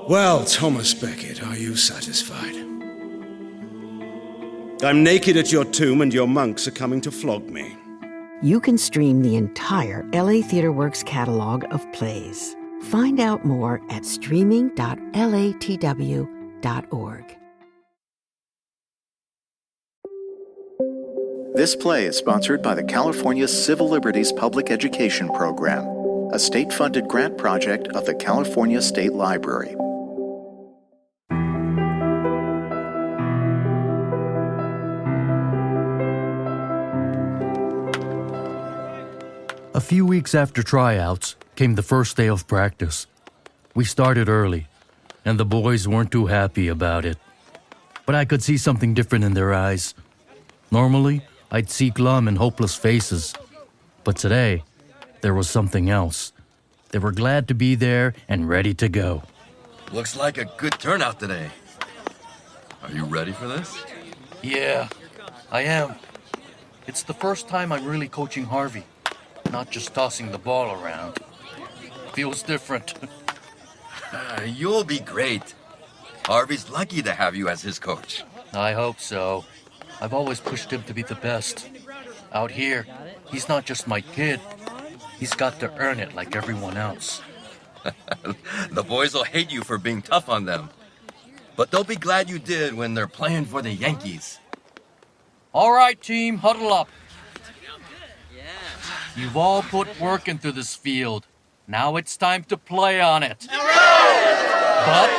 Well, Thomas Beckett, are you satisfied? I'm naked at your tomb and your monks are coming to flog me. You can stream the entire LA TheaterWorks catalog of plays. Find out more at streaming.latw.org. This play is sponsored by the California Civil Liberties Public Education Program, a state-funded grant project of the California State Library. A few weeks after tryouts came the first day of practice. We started early, and the boys weren't too happy about it. But I could see something different in their eyes. Normally, I'd see glum and hopeless faces. But today, there was something else. They were glad to be there and ready to go. Looks like a good turnout today. Are you ready for this? Yeah, I am. It's the first time I'm really coaching Harvey, not just tossing the ball around. Feels different. You'll be great. Harvey's lucky to have you as his coach. I hope so. I've always pushed him to be the best. Out here, he's not just my kid. He's got to earn it like everyone else. The boys will hate you for being tough on them. But they'll be glad you did when they're playing for the Yankees. All right, team, huddle up. You've all put work into this field. Now it's time to play on it. But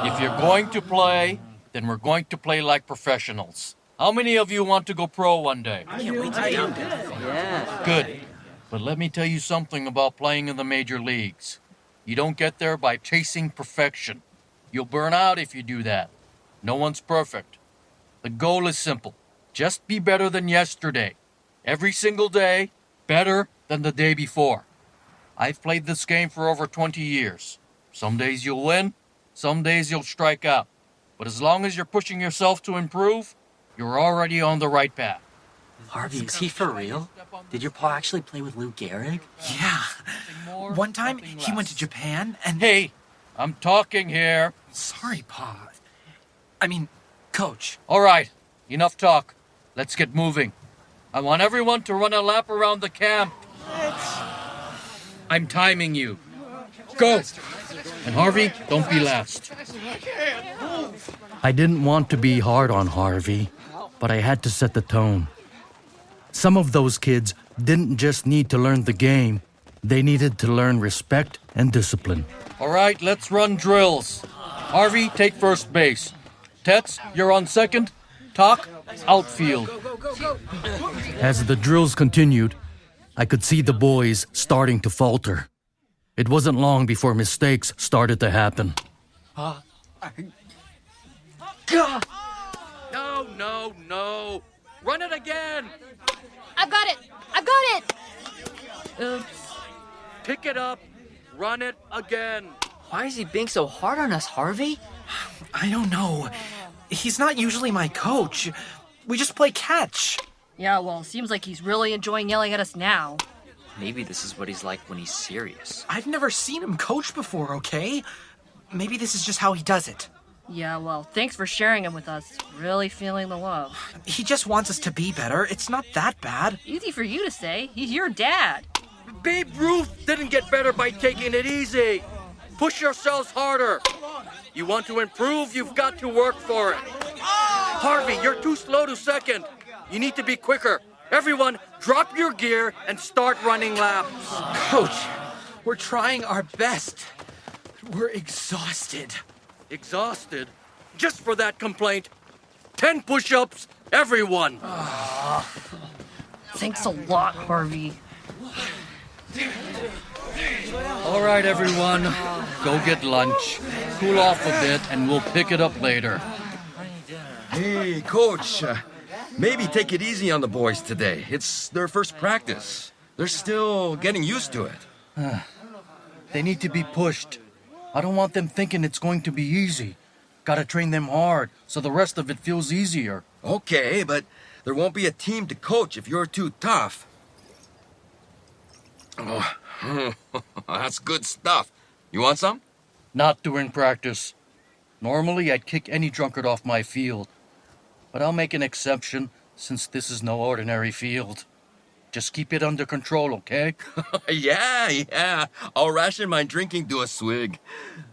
if you're going to play, then we're going to play like professionals. How many of you want to go pro one day? I can't wait to do this. Yeah. Good. But let me tell you something about playing in the major leagues. You don't get there by chasing perfection. You'll burn out if you do that. No one's perfect. The goal is simple. Just be better than yesterday. Every single day, better than the day before. I've played this game for over 20 years. Some days you'll win, some days you'll strike out. But as long as you're pushing yourself to improve, you're already on the right path. Harvey, is he for real? Did your pa actually play with Lou Gehrig? Yeah. One time, he went to Japan and... Hey, I'm talking here. Sorry, Pa. I mean, Coach. All right, enough talk. Let's get moving. I want everyone to run a lap around the camp. I'm timing you. Go! And Harvey, don't be last. I didn't want to be hard on Harvey, but I had to set the tone. Some of those kids didn't just need to learn the game. They needed to learn respect and discipline. All right, let's run drills. Harvey, take first base. Tets, you're on second. Talk, outfield. As the drills continued, I could see the boys starting to falter. It wasn't long before mistakes started to happen. No. Run it again. I've got it. Oops. Pick it up. Run it again. Why is he being so hard on us, Harvey? I don't know. He's not usually my coach. We just play catch. Yeah, well, seems like he's really enjoying yelling at us now. Maybe this is what he's like when he's serious. I've never seen him coach before, okay? Maybe this is just how he does it. Yeah, well, thanks for sharing him with us. Really feeling the love. He just wants us to be better. It's not that bad. Easy for you to say. He's your dad. Babe Ruth didn't get better by taking it easy. Push yourselves harder. You want to improve, you've got to work for it. Harvey, you're too slow to second. You need to be quicker. Everyone, drop your gear and start running laps. Coach, we're trying our best. We're exhausted. Exhausted? Just for that complaint. 10 push-ups, everyone. Thanks a lot, Harvey. All right, everyone. Go get lunch. Cool off a bit, and we'll pick it up later. Hey, Coach. Maybe take it easy on the boys today. It's their first practice. They're still getting used to it. They need to be pushed. I don't want them thinking it's going to be easy. Gotta train them hard, so the rest of it feels easier. Okay, but there won't be a team to coach if you're too tough. Oh, that's good stuff. You want some? Not during practice. Normally, I'd kick any drunkard off my field. But I'll make an exception since this is no ordinary field. Just keep it under control, okay? Yeah. I'll ration my drinking to a swig.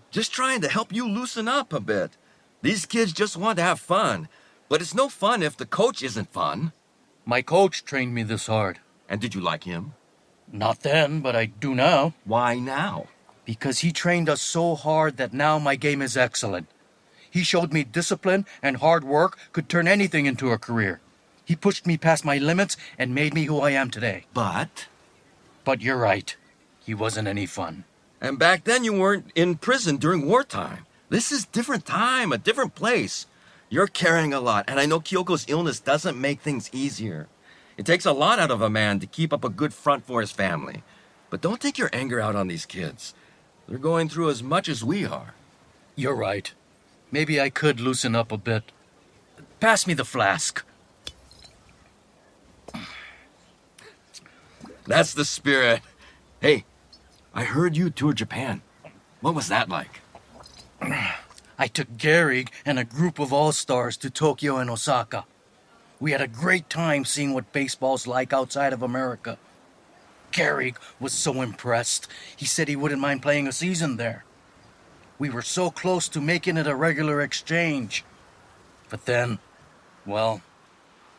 Just trying to help you loosen up a bit. These kids just want to have fun. But it's no fun if the coach isn't fun. My coach trained me this hard. And did you like him? Not then, but I do now. Why now? Because he trained us so hard that now my game is excellent. He showed me discipline and hard work could turn anything into a career. He pushed me past my limits and made me who I am today. But you're right. He wasn't any fun. And back then you weren't in prison during wartime. This is different time, a different place. You're carrying a lot, and I know Kiyoko's illness doesn't make things easier. It takes a lot out of a man to keep up a good front for his family. But don't take your anger out on these kids. They're going through as much as we are. You're right. Maybe I could loosen up a bit. Pass me the flask. That's the spirit. Hey, I heard you toured Japan. What was that like? I took Derrick and a group of all-stars to Tokyo and Osaka. We had a great time seeing what baseball's like outside of America. Derrick was so impressed. He said he wouldn't mind playing a season there. We were so close to making it a regular exchange. But then, well,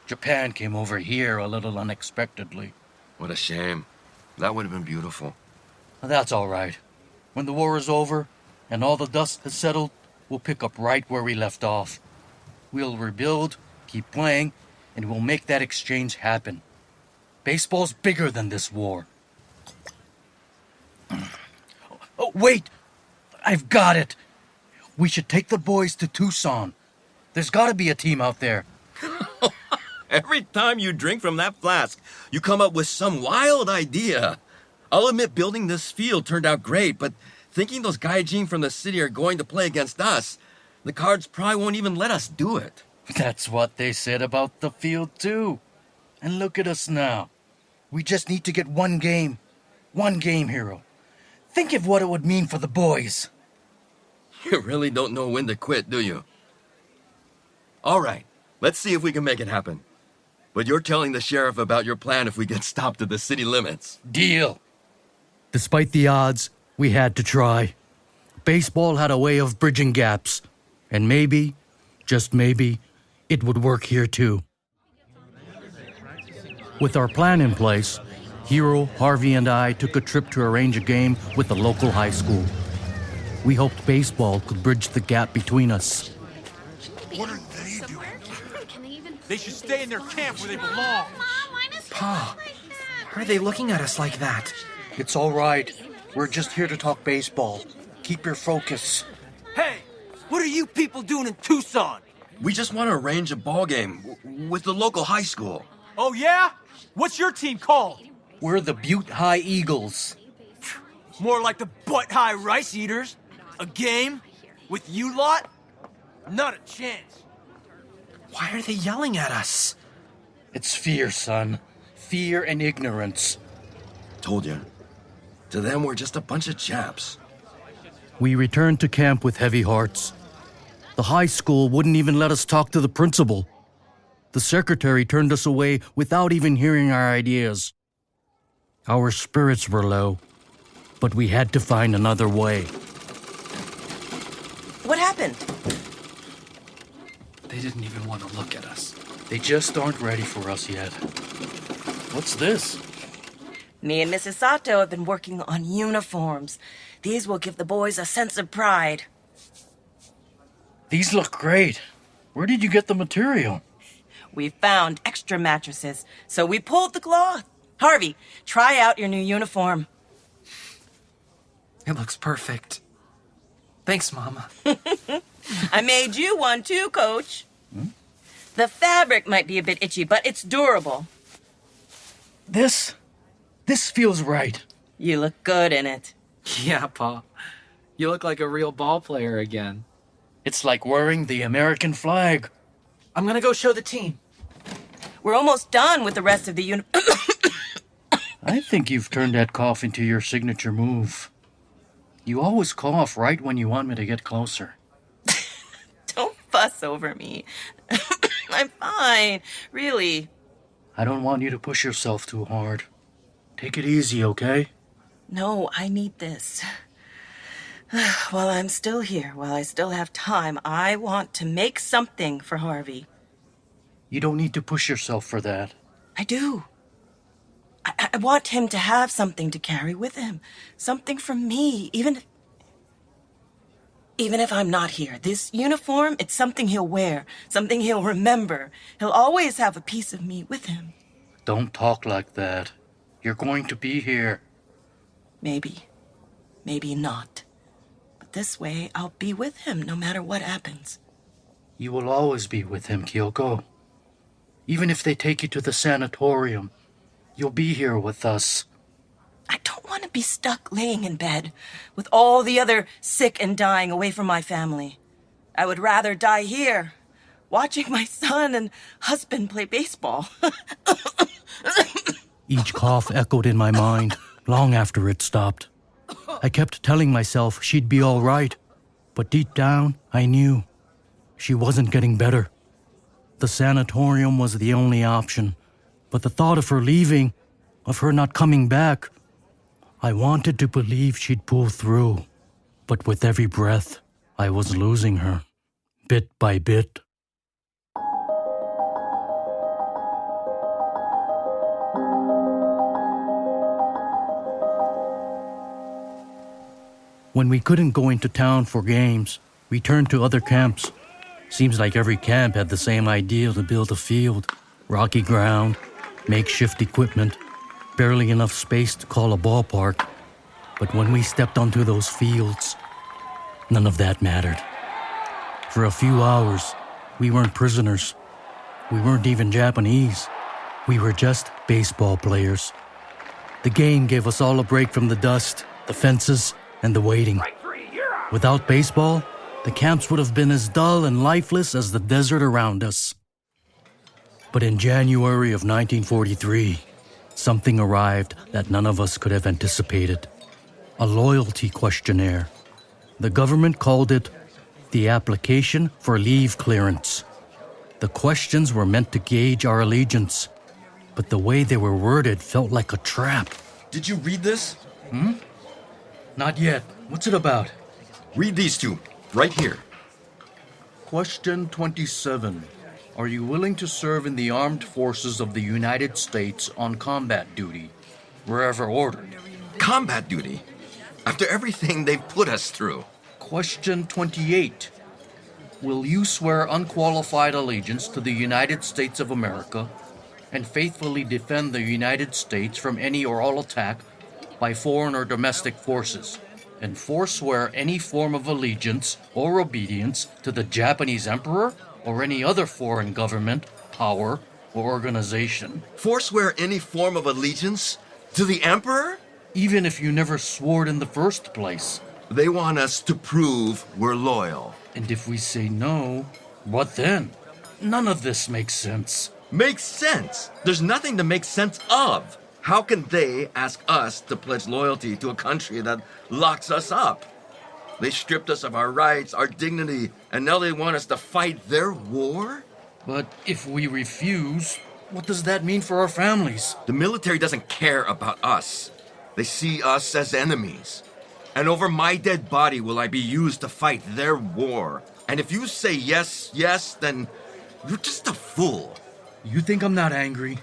Japan came over here a little unexpectedly. What a shame. That would have been beautiful. That's all right. When the war is over and all the dust has settled, we'll pick up right where we left off. We'll rebuild, keep playing, and we'll make that exchange happen. Baseball's bigger than this war. Oh, wait! I've got it! We should take the boys to Tucson. There's gotta be a team out there. Every time you drink from that flask, you come up with some wild idea. I'll admit building this field turned out great, but thinking those gaijin from the city are going to play against us, the cards probably won't even let us do it. That's what they said about the field, too. And look at us now. We just need to get one game. One game, Hiro. Think of what it would mean for the boys. You really don't know when to quit, do you? All right, let's see if we can make it happen. But you're telling the sheriff about your plan if we get stopped at the city limits. Deal. Despite the odds, we had to try. Baseball had a way of bridging gaps. And maybe, just maybe, it would work here too. With our plan in place, Hiro, Harvey, and I took a trip to arrange a game with the local high school. We hoped baseball could bridge the gap between us. What are they doing? They should stay in their camp where they belong. Pa, why are they looking at us like that? It's all right. We're just here to talk baseball. Keep your focus. Hey, what are you people doing in Tucson? We just want to arrange a ball game with the local high school. Oh, yeah? What's your team called? We're the Butte High Eagles. More like the Butt High Rice Eaters. A game? With you lot? Not a chance. Why are they yelling at us? It's fear, son. Fear and ignorance. Told you. To them, we're just a bunch of chaps. We returned to camp with heavy hearts. The high school wouldn't even let us talk to the principal. The secretary turned us away without even hearing our ideas. Our spirits were low, but we had to find another way. What happened? They didn't even want to look at us. They just aren't ready for us yet. What's this? Me and Mrs. Sato have been working on uniforms. These will give the boys a sense of pride. These look great. Where did you get the material? We found extra mattresses, so we pulled the cloth. Harvey, try out your new uniform. It looks perfect. Thanks, Mama. I made you one too, Coach. The fabric might be a bit itchy, but it's durable. This feels right. You look good in it. Yeah, Pa. You look like a real ball player again. It's like wearing the American flag. I'm gonna go show the team. We're almost done with the rest of the I think you've turned that cough into your signature move. You always cough right when you want me to get closer. Don't fuss over me. I'm fine, really. I don't want you to push yourself too hard. Take it easy, okay? No, I need this. While I'm still here, while I still have time, I want to make something for Harvey. You don't need to push yourself for that. I do. I want him to have something to carry with him. Something from me, even if I'm not here. This uniform, it's something he'll wear, something he'll remember. He'll always have a piece of me with him. Don't talk like that. You're going to be here. Maybe. Maybe not. But this way, I'll be with him no matter what happens. You will always be with him, Kiyoko. Even if they take you to the sanatorium, you'll be here with us. I don't want to be stuck laying in bed with all the other sick and dying away from my family. I would rather die here, watching my son and husband play baseball. Each cough echoed in my mind long after it stopped. I kept telling myself she'd be all right, but deep down, I knew she wasn't getting better. The sanatorium was the only option, but the thought of her leaving, of her not coming back, I wanted to believe she'd pull through. But with every breath, I was losing her, bit by bit. When we couldn't go into town for games, we turned to other camps. Seems like every camp had the same idea to build a field. Rocky ground, makeshift equipment, barely enough space to call a ballpark. But when we stepped onto those fields, none of that mattered. For a few hours, we weren't prisoners. We weren't even Japanese. We were just baseball players. The game gave us all a break from the dust, the fences, and the waiting. Without baseball, the camps would have been as dull and lifeless as the desert around us. But in January of 1943, something arrived that none of us could have anticipated. A loyalty questionnaire. The government called it the application for leave clearance. The questions were meant to gauge our allegiance, but the way they were worded felt like a trap. Did you read this? Not yet. What's it about? Read these two, right here. Question 27. Are you willing to serve in the armed forces of the United States on combat duty, wherever ordered? Combat duty? After everything they've put us through. Question 28. Will you swear unqualified allegiance to the United States of America and faithfully defend the United States from any or all attack by foreign or domestic forces, and forswear any form of allegiance or obedience to the Japanese Emperor or any other foreign government, power, or organization? Forswear any form of allegiance to the Emperor? Even if you never swore it in the first place. They want us to prove we're loyal. And if we say no, what then? None of this makes sense. Makes sense? There's nothing to make sense of. How can they ask us to pledge loyalty to a country that locks us up? They stripped us of our rights, our dignity, and now they want us to fight their war? But if we refuse, what does that mean for our families? The military doesn't care about us. They see us as enemies. And over my dead body will I be used to fight their war. And if you say yes, yes, then you're just a fool. You think I'm not angry?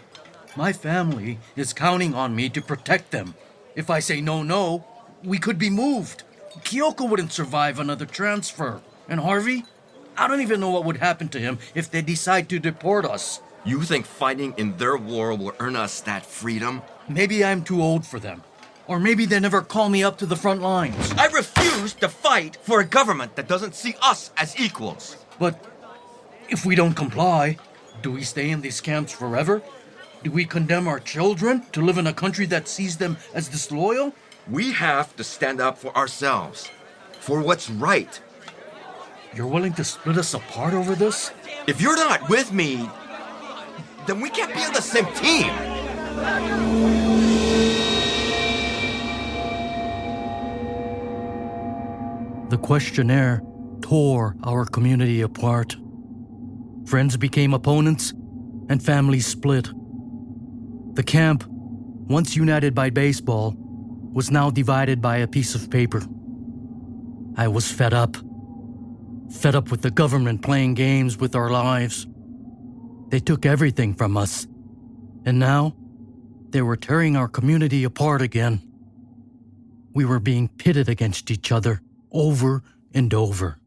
My family is counting on me to protect them. If I say no, we could be moved. Kiyoko wouldn't survive another transfer. And Harvey? I don't even know what would happen to him if they decide to deport us. You think fighting in their war will earn us that freedom? Maybe I'm too old for them. Or maybe they never call me up to the front lines. I refuse to fight for a government that doesn't see us as equals. But if we don't comply, do we stay in these camps forever? Do we condemn our children to live in a country that sees them as disloyal? We have to stand up for ourselves, for what's right. You're willing to split us apart over this? If you're not with me, then we can't be on the same team. The questionnaire tore our community apart. Friends became opponents, and families split. The camp, once united by baseball, was now divided by a piece of paper. I was fed up. Fed up with the government playing games with our lives. They took everything from us. And now, they were tearing our community apart again. We were being pitted against each other over and over.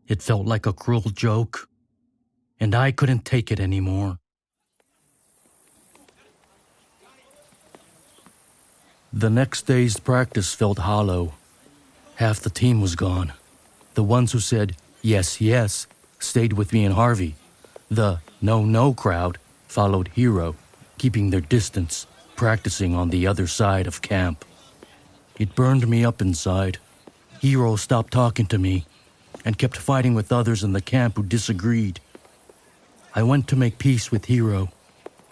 It felt like a cruel joke, and I couldn't take it anymore. The next day's practice felt hollow. Half the team was gone. The ones who said, yes, yes, stayed with me and Harvey. The no crowd followed Hiro, keeping their distance, practicing on the other side of camp. It burned me up inside. Hiro stopped talking to me and kept fighting with others in the camp who disagreed. I went to make peace with Hiro.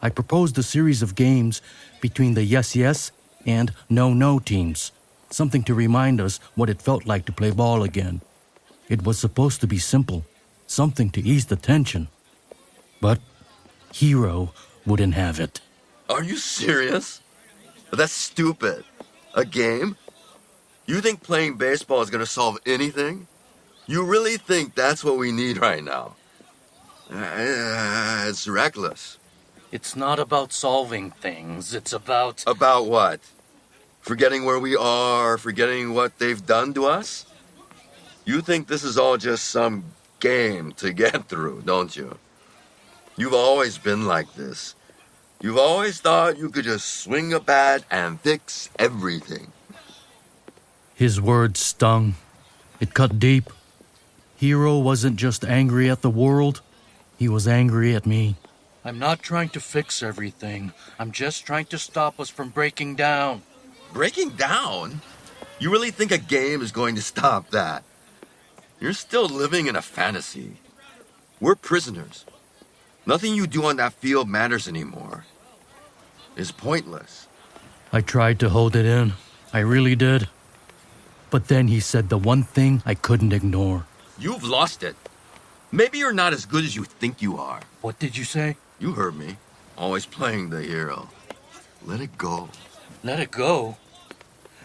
I proposed a series of games between the yes and no teams, something to remind us what it felt like to play ball again. It was supposed to be simple, something to ease the tension. But Hiro wouldn't have it. Are you serious? That's stupid. A game? You think playing baseball is gonna solve anything? You really think that's what we need right now? It's reckless. It's not about solving things, it's about... About what? Forgetting where we are, forgetting what they've done to us? You think this is all just some game to get through, don't you? You've always been like this. You've always thought you could just swing a bat and fix everything. His words stung. It cut deep. Hiro wasn't just angry at the world, he was angry at me. I'm not trying to fix everything. I'm just trying to stop us from breaking down. Breaking down? You really think a game is going to stop that? You're still living in a fantasy. We're prisoners. Nothing you do on that field matters anymore. It's pointless. I tried to hold it in. I really did. But then he said the one thing I couldn't ignore. You've lost it. Maybe you're not as good as you think you are. What did you say? You heard me. Always playing the hero. Let it go. Let it go?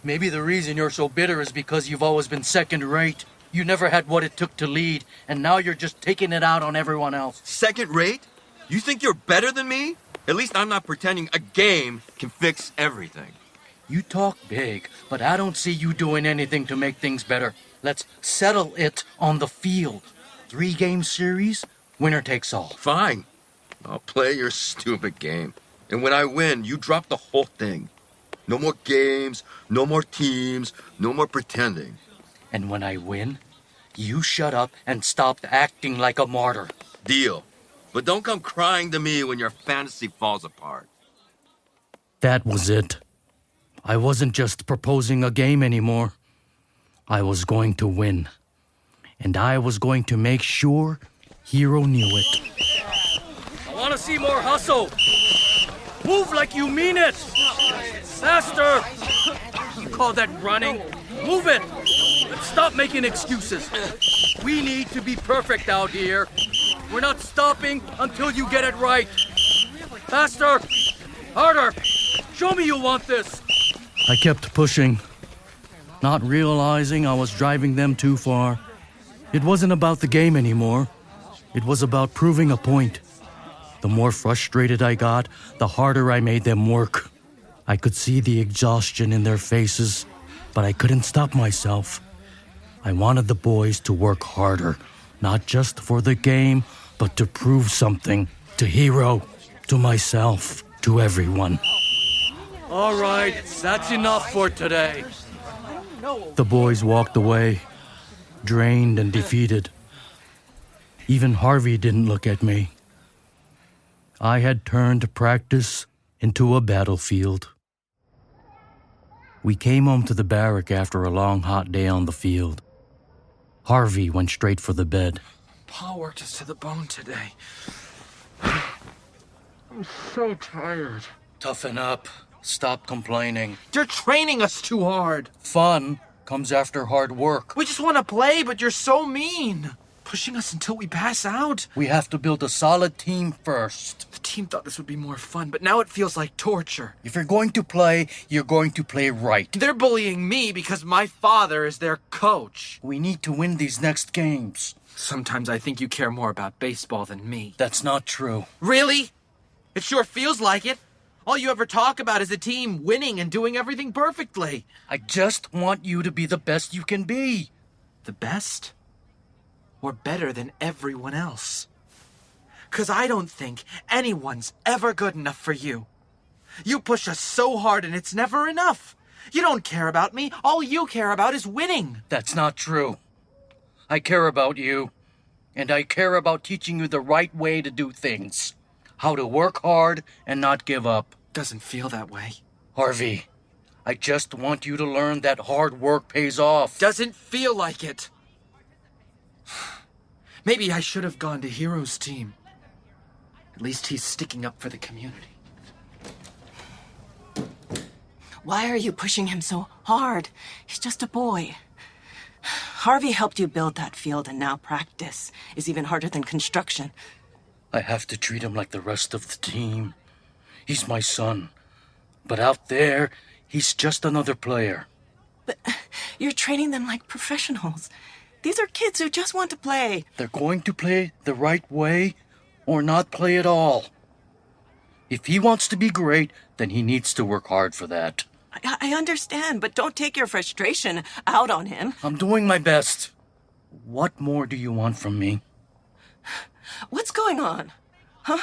Maybe the reason you're so bitter is because you've always been second rate. You never had what it took to lead, and now you're just taking it out on everyone else. Second rate? You think you're better than me? At least I'm not pretending a game can fix everything. You talk big, but I don't see you doing anything to make things better. Let's settle it on the field. 3-game series, winner takes all. Fine. I'll play your stupid game. And when I win, you drop the whole thing. No more games, no more teams, no more pretending. And when I win, you shut up and stop acting like a martyr. Deal. But don't come crying to me when your fantasy falls apart. That was it. I wasn't just proposing a game anymore. I was going to win. And I was going to make sure Hiro knew it. I want to see more hustle. Move like you mean it. Faster. You call that running? Move it. Stop making excuses. We need to be perfect out here. We're not stopping until you get it right. Faster. Harder. Show me you want this. I kept pushing, not realizing I was driving them too far. It wasn't about the game anymore. It was about proving a point. The more frustrated I got, the harder I made them work. I could see the exhaustion in their faces, but I couldn't stop myself. I wanted the boys to work harder, not just for the game, but to prove something to Hiro, to myself, to everyone. All right, that's enough for today. The boys walked away, drained and defeated. Even Harvey didn't look at me. I had turned practice into a battlefield. We came home to the barrack after a long, hot day on the field. Harvey went straight for the bed. Pa worked us to the bone today. I'm so tired. Toughen up. Stop complaining. You're training us too hard. Fun comes after hard work. We just want to play, but you're so mean. Pushing us until we pass out. We have to build a solid team first. The team thought this would be more fun, but now it feels like torture. If you're going to play, you're going to play right. They're bullying me because my father is their coach. We need to win these next games. Sometimes I think you care more about baseball than me. That's not true. Really? It sure feels like it. All you ever talk about is the team winning and doing everything perfectly. I just want you to be the best you can be. The best? Or better than everyone else? 'Cause I don't think anyone's ever good enough for you. You push us so hard and it's never enough. You don't care about me. All you care about is winning. That's not true. I care about you. And I care about teaching you the right way to do things. How to work hard and not give up. Doesn't feel that way. Harvey, I just want you to learn that hard work pays off. Doesn't feel like it. Maybe I should have gone to Hiro's team. At least he's sticking up for the community. Why are you pushing him so hard? He's just a boy. Harvey helped you build that field, and now practice is even harder than construction. I have to treat him like the rest of the team. He's my son. But out there, he's just another player. But you're training them like professionals. These are kids who just want to play. They're going to play the right way or not play at all. If he wants to be great, then he needs to work hard for that. I understand, but don't take your frustration out on him. I'm doing my best. What more do you want from me? What's going on? Huh?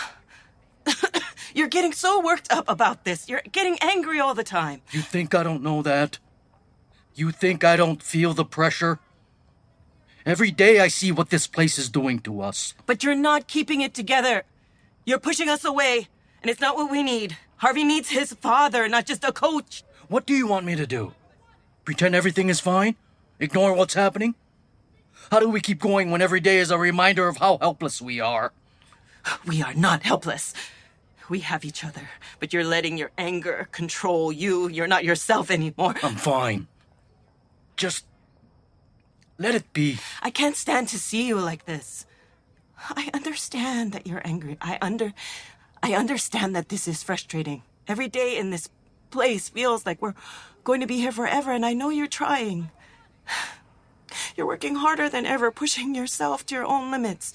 You're getting so worked up about this. You're getting angry all the time. You think I don't know that? You think I don't feel the pressure? Every day I see what this place is doing to us. But you're not keeping it together. You're pushing us away, and it's not what we need. Harvey needs his father, not just a coach. What do you want me to do? Pretend everything is fine? Ignore what's happening? How do we keep going when every day is a reminder of how helpless we are? We are not helpless. We have each other, but you're letting your anger control you. You're not yourself anymore. I'm fine. Just let it be. I can't stand to see you like this. I understand that you're angry. I understand that this is frustrating. Every day in this place feels like we're going to be here forever, and I know you're trying. You're working harder than ever, pushing yourself to your own limits.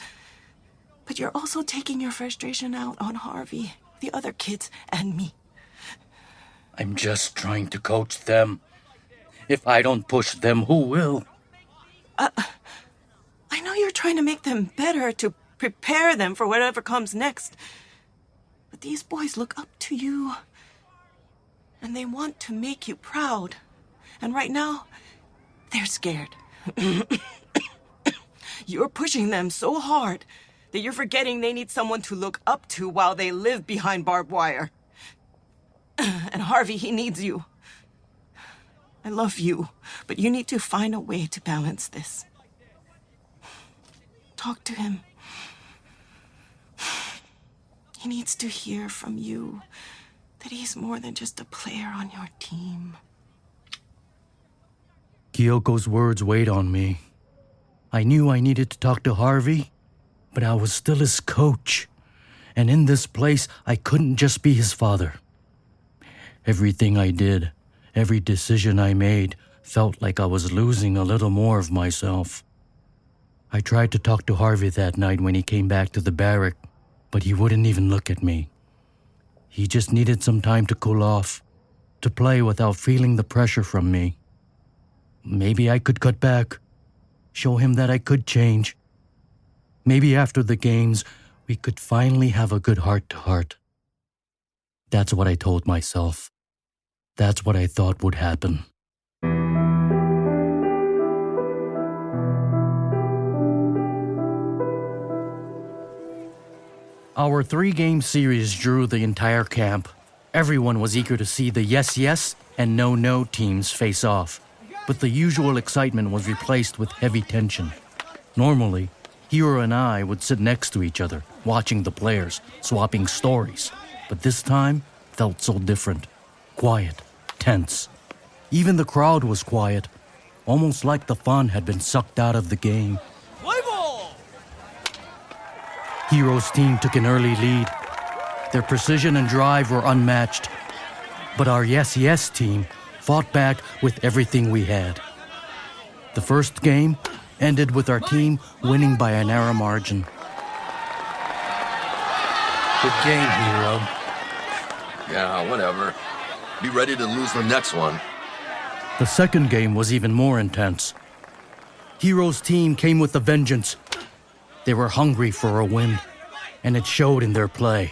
But you're also taking your frustration out on Harvey, the other kids, and me. I'm just trying to coach them. If I don't push them, who will? I know you're trying to make them better, to prepare them for whatever comes next. But these boys look up to you. And they want to make you proud. And right now, they're scared. You're pushing them so hard that you're forgetting they need someone to look up to while they live behind barbed wire. And Harvey, he needs you. I love you, but you need to find a way to balance this. Talk to him. He needs to hear from you that he's more than just a player on your team. Kiyoko's words weighed on me. I knew I needed to talk to Harvey, but I was still his coach. And in this place, I couldn't just be his father. Everything I did, every decision I made, felt like I was losing a little more of myself. I tried to talk to Harvey that night when he came back to the barrack, but he wouldn't even look at me. He just needed some time to cool off, to play without feeling the pressure from me. Maybe I could cut back, show him that I could change. Maybe after the games, we could finally have a good heart-to-heart. That's what I told myself. That's what I thought would happen. Our 3-game series drew the entire camp. Everyone was eager to see the yes and no teams face off, but the usual excitement was replaced with heavy tension. Normally, Hiro and I would sit next to each other, watching the players, swapping stories, but this time felt so different. Quiet, tense. Even the crowd was quiet. almost like the fun had been sucked out of the game. Play ball! Hiro's team took an early lead. Their precision and drive were unmatched. But our Yes Yes team fought back with everything we had. The first game ended with our team winning by a narrow margin. Good game, Hiro. Yeah, whatever. Be ready to lose the next one. The second game was even more intense. Hiro's team came with a vengeance. They were hungry for a win, and it showed in their play.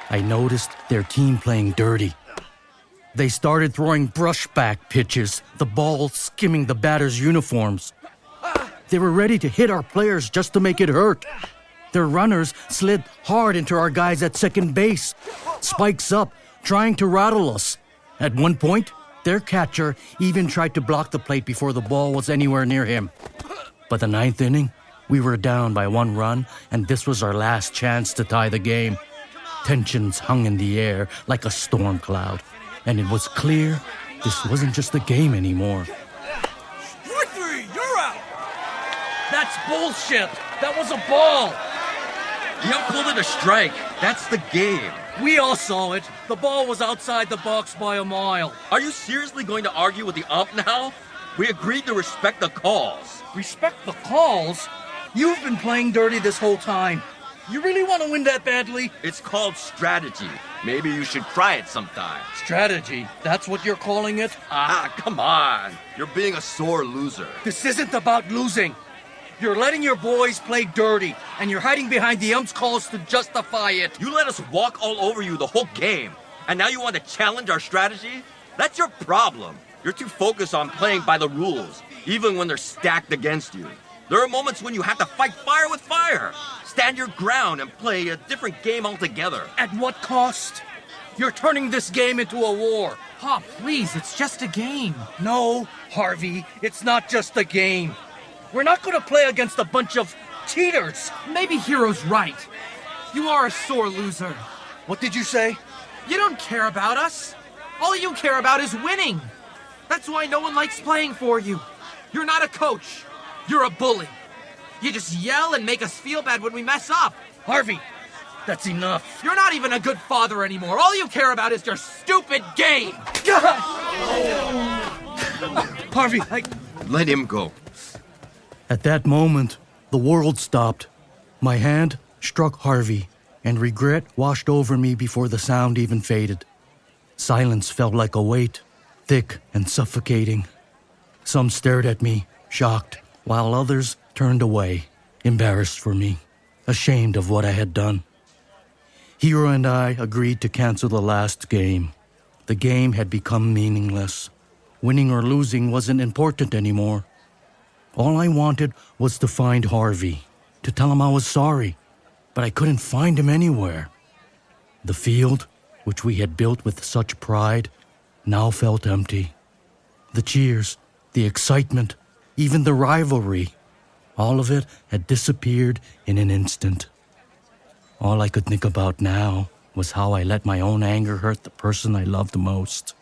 I noticed their team playing dirty. They started throwing brushback pitches, the ball skimming the batters' uniforms. They were ready to hit our players just to make it hurt. Their runners slid hard into our guys at second base, spikes up, trying to rattle us. At one point, their catcher even tried to block the plate before the ball was anywhere near him. By the ninth inning, we were down by 1 run, and this was our last chance to tie the game. Tensions hung in the air like a storm cloud, and it was clear this wasn't just a game anymore. Strike 3, you're out! That's bullshit! That was a ball! You called it a strike. That's the game. We all saw it. The ball was outside the box by a mile. Are you seriously going to argue with the ump now? We agreed to respect the calls. Respect the calls? You've been playing dirty this whole time. You really want to win that badly? It's called strategy. Maybe you should try it sometime. Strategy? That's what you're calling it? Come on. You're being a sore loser. This isn't about losing. You're letting your boys play dirty, and you're hiding behind the ump's calls to justify it. You let us walk all over you the whole game, and now you want to challenge our strategy? That's your problem. You're too focused on playing by the rules, even when they're stacked against you. There are moments when you have to fight fire with fire. Stand your ground and play a different game altogether. At what cost? You're turning this game into a war. Pop, please, it's just a game. No, Harvey, it's not just a game. We're not going to play against a bunch of cheaters. Maybe Hiro's right. You are a sore loser. What did you say? You don't care about us. All you care about is winning. That's why no one likes playing for you. You're not a coach. You're a bully. You just yell and make us feel bad when we mess up. Harvey, that's enough. You're not even a good father anymore. All you care about is your stupid game. Harvey, Let him go. At that moment, the world stopped. My hand struck Harvey, and regret washed over me before the sound even faded. Silence felt like a weight, thick and suffocating. Some stared at me, shocked, while others turned away, embarrassed for me, ashamed of what I had done. Hiro and I agreed to cancel the last game. The game had become meaningless. Winning or losing wasn't important anymore. All I wanted was to find Harvey, to tell him I was sorry, but I couldn't find him anywhere. The field, which we had built with such pride, now felt empty. The cheers, the excitement, even the rivalry, all of it had disappeared in an instant. All I could think about now was how I let my own anger hurt the person I loved most.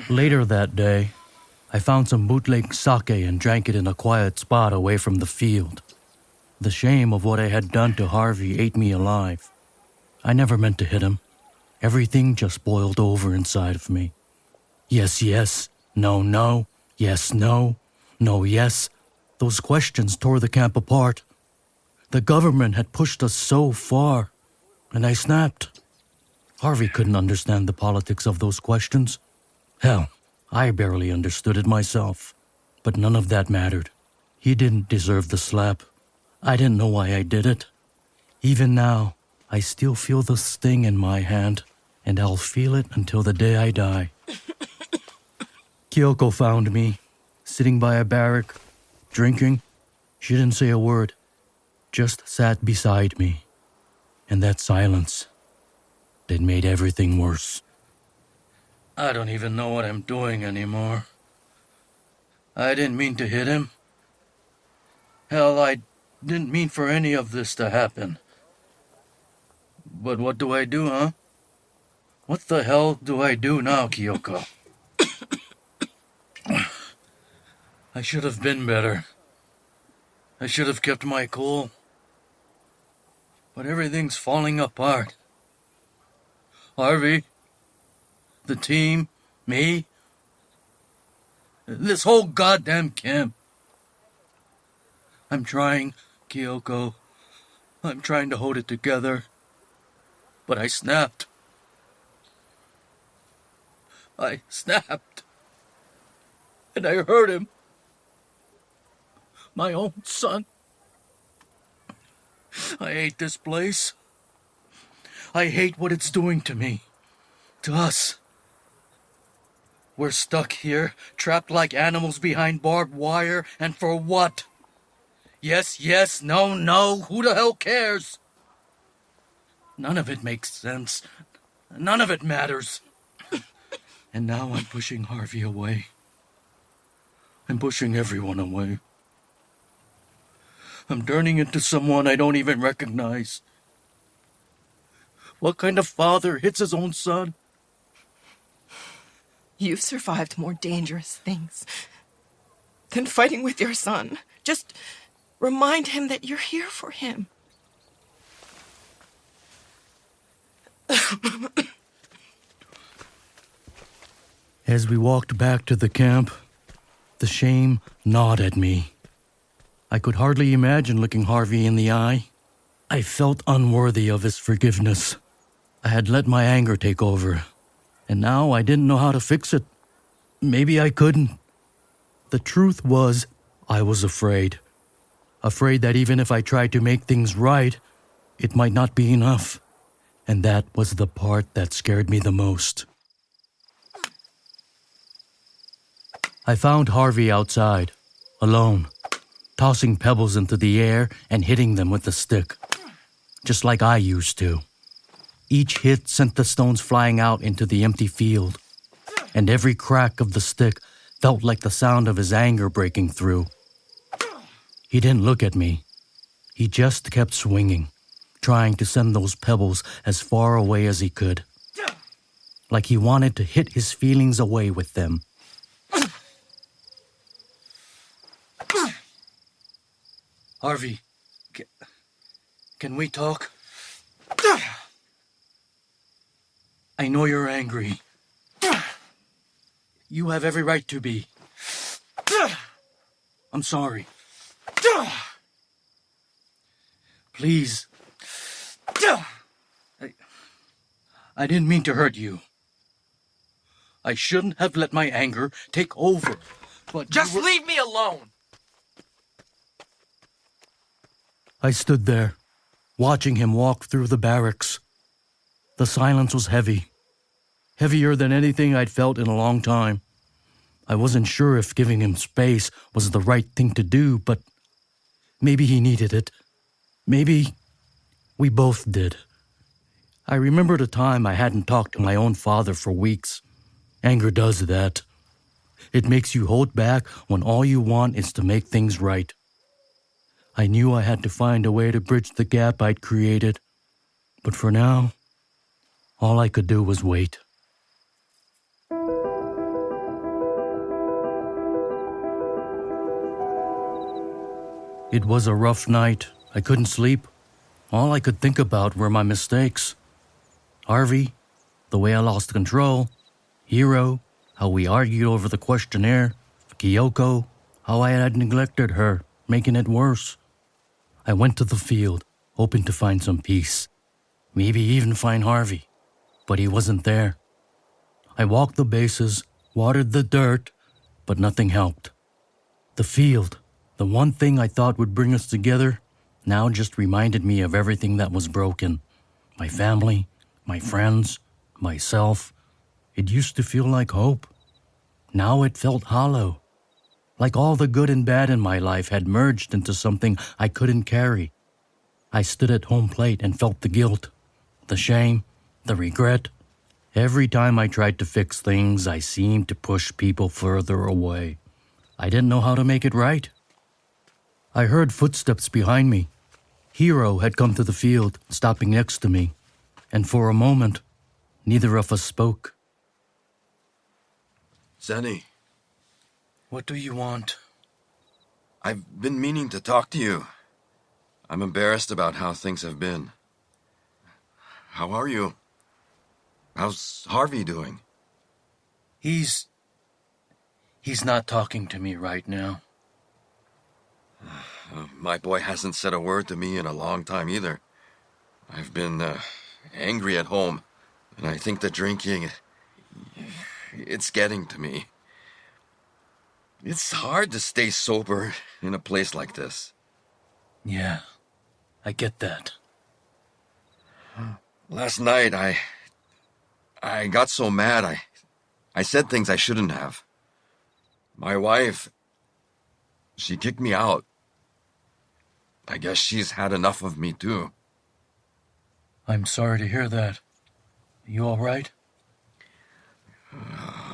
Later that day, I found some bootleg sake and drank it in a quiet spot away from the field. The shame of what I had done to Harvey ate me alive. I never meant to hit him. Everything just boiled over inside of me. Yes, yes. No, no. Yes, no. No, yes. Those questions tore the camp apart. The government had pushed us so far, and I snapped. Harvey couldn't understand the politics of those questions. Hell, I barely understood it myself. But none of that mattered. He didn't deserve the slap. I didn't know why I did it. Even now, I still feel the sting in my hand, and I'll feel it until the day I die. Kiyoko found me, sitting by a barrack, drinking. She didn't say a word, just sat beside me. And that silence, that made everything worse. I don't even know what I'm doing anymore. I didn't mean to hit him. Hell, I didn't mean for any of this to happen. But what do I do, huh? What the hell do I do now, Kiyoko? I should have been better. I should have kept my cool. But everything's falling apart. Harvey, the team, me, this whole goddamn camp. I'm trying, Kiyoko. I'm trying to hold it together. But I snapped. I snapped. And I hurt him. My own son. I hate this place. I hate what it's doing to me. To us. We're stuck here, trapped like animals behind barbed wire, and for what? Yes, yes, no, no, who the hell cares? None of it makes sense. None of it matters. And now I'm pushing Harvey away. I'm pushing everyone away. I'm turning into someone I don't even recognize. What kind of father hits his own son? You've survived more dangerous things than fighting with your son. Just remind him that you're here for him. As we walked back to the camp, the shame gnawed at me. I could hardly imagine looking Harvey in the eye. I felt unworthy of his forgiveness. I had let my anger take over, and now I didn't know how to fix it. Maybe I couldn't. The truth was, I was afraid. Afraid that even if I tried to make things right, it might not be enough. And that was the part that scared me the most. I found Harvey outside, alone, tossing pebbles into the air and hitting them with a stick, just like I used to. Each hit sent the stones flying out into the empty field, and every crack of the stick felt like the sound of his anger breaking through. He didn't look at me. He just kept swinging, trying to send those pebbles as far away as he could, like he wanted to hit his feelings away with them. Harvey, can we talk? I know you're angry. You have every right to be. I'm sorry. Please. I didn't mean to hurt you. I shouldn't have let my anger take over. But just leave me alone! I stood there, watching him walk through the barracks. The silence was heavy, heavier than anything I'd felt in a long time. I wasn't sure if giving him space was the right thing to do, but maybe he needed it. Maybe we both did. I remembered a time I hadn't talked to my own father for weeks. Anger does that. It makes you hold back when all you want is to make things right. I knew I had to find a way to bridge the gap I'd created, but for now, all I could do was wait. It was a rough night. I couldn't sleep. All I could think about were my mistakes. Harvey, the way I lost control. Hiro, how we argued over the questionnaire. Kiyoko, how I had neglected her, making it worse. I went to the field, hoping to find some peace. Maybe even find Harvey. But he wasn't there. I walked the bases, watered the dirt, but nothing helped. The field, the one thing I thought would bring us together, now just reminded me of everything that was broken. My family, my friends, myself. It used to feel like hope. Now it felt hollow. Like all the good and bad in my life had merged into something I couldn't carry. I stood at home plate and felt the guilt, the shame, the regret. Every time I tried to fix things, I seemed to push people further away. I didn't know how to make it right. I heard footsteps behind me. Hiro had come to the field, stopping next to me. and for a moment, neither of us spoke. Zeni, What do you want? I've been meaning to talk to you. I'm embarrassed about how things have been. How are you? How's Harvey doing? He's not talking to me right now. My boy hasn't said a word to me in a long time either. I've been angry at home, and I think the drinking, it's getting to me. It's hard to stay sober in a place like this. Yeah, I get that. Last night, I got so mad, I said things I shouldn't have. My wife, she kicked me out. I guess she's had enough of me, too. I'm sorry to hear that. You all right?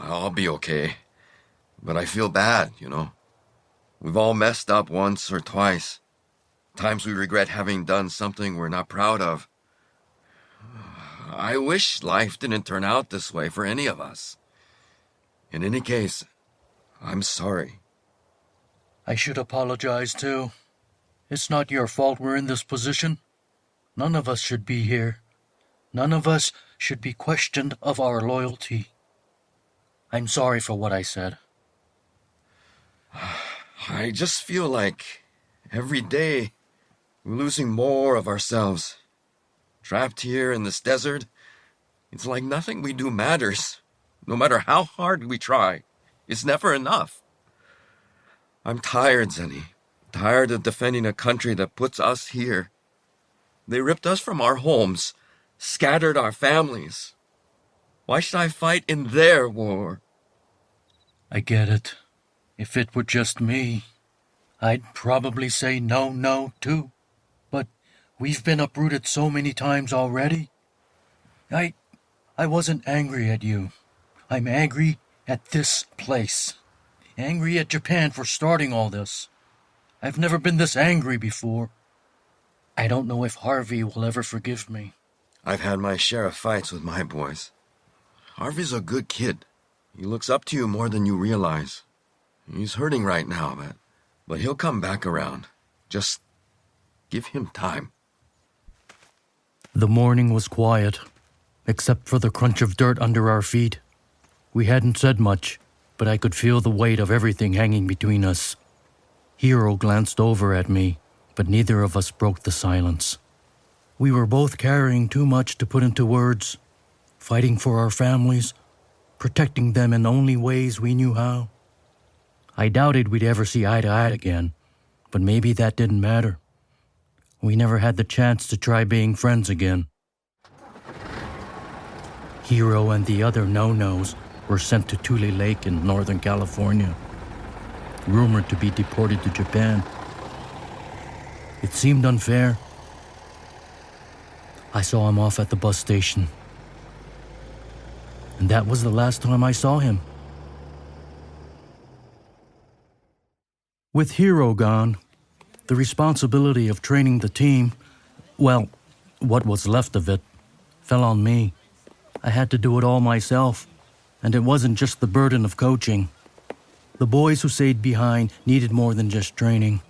I'll be okay. But I feel bad, you know. We've all messed up once or twice. Times we regret having done something we're not proud of. I wish life didn't turn out this way for any of us. In any case, I'm sorry. I should apologize, too. It's not your fault we're in this position. None of us should be here. None of us should be questioned of our loyalty. I'm sorry for what I said. I just feel like every day we're losing more of ourselves. Trapped here in this desert, it's like nothing we do matters. No matter how hard we try, it's never enough. I'm tired, Zeni. Tired of defending a country that puts us here. They ripped us from our homes, scattered our families. Why should I fight in their war? I get it. If it were just me, I'd probably say no, too. But we've been uprooted so many times already. I wasn't angry at you. I'm angry at this place. Angry at Japan for starting all this. I've never been this angry before. I don't know if Harvey will ever forgive me. I've had my share of fights with my boys. Harvey's a good kid. He looks up to you more than you realize. He's hurting right now, but he'll come back around. Just give him time. The morning was quiet, except for the crunch of dirt under our feet. We hadn't said much, but I could feel the weight of everything hanging between us. Hiro glanced over at me, but neither of us broke the silence. We were both carrying too much to put into words, fighting for our families, protecting them in the only ways we knew how. I doubted we'd ever see eye to eye again, but maybe that didn't matter. We never had the chance to try being friends again. Hiro and the other no-nos were sent to Tule Lake in Northern California, rumored to be deported to Japan. It seemed unfair. I saw him off at the bus station, and that was the last time I saw him. With Hiro gone, the responsibility of training the team, well, what was left of it, fell on me. I had to do it all myself, and it wasn't just the burden of coaching. The boys who stayed behind needed more than just training.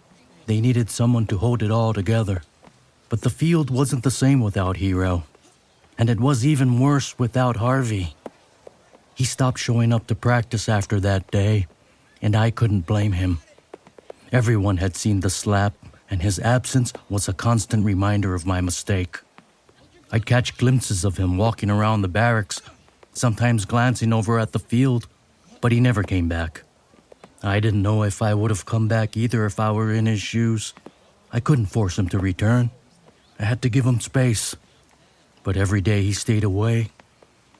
They needed someone to hold it all together. But the field wasn't the same without Hiro, and it was even worse without Harvey. He stopped showing up to practice after that day, and I couldn't blame him. Everyone had seen the slap, and his absence was a constant reminder of my mistake. I'd catch glimpses of him walking around the barracks, sometimes glancing over at the field, but he never came back. I didn't know if I would have come back either if I were in his shoes. I couldn't force him to return. I had to give him space. But every day he stayed away,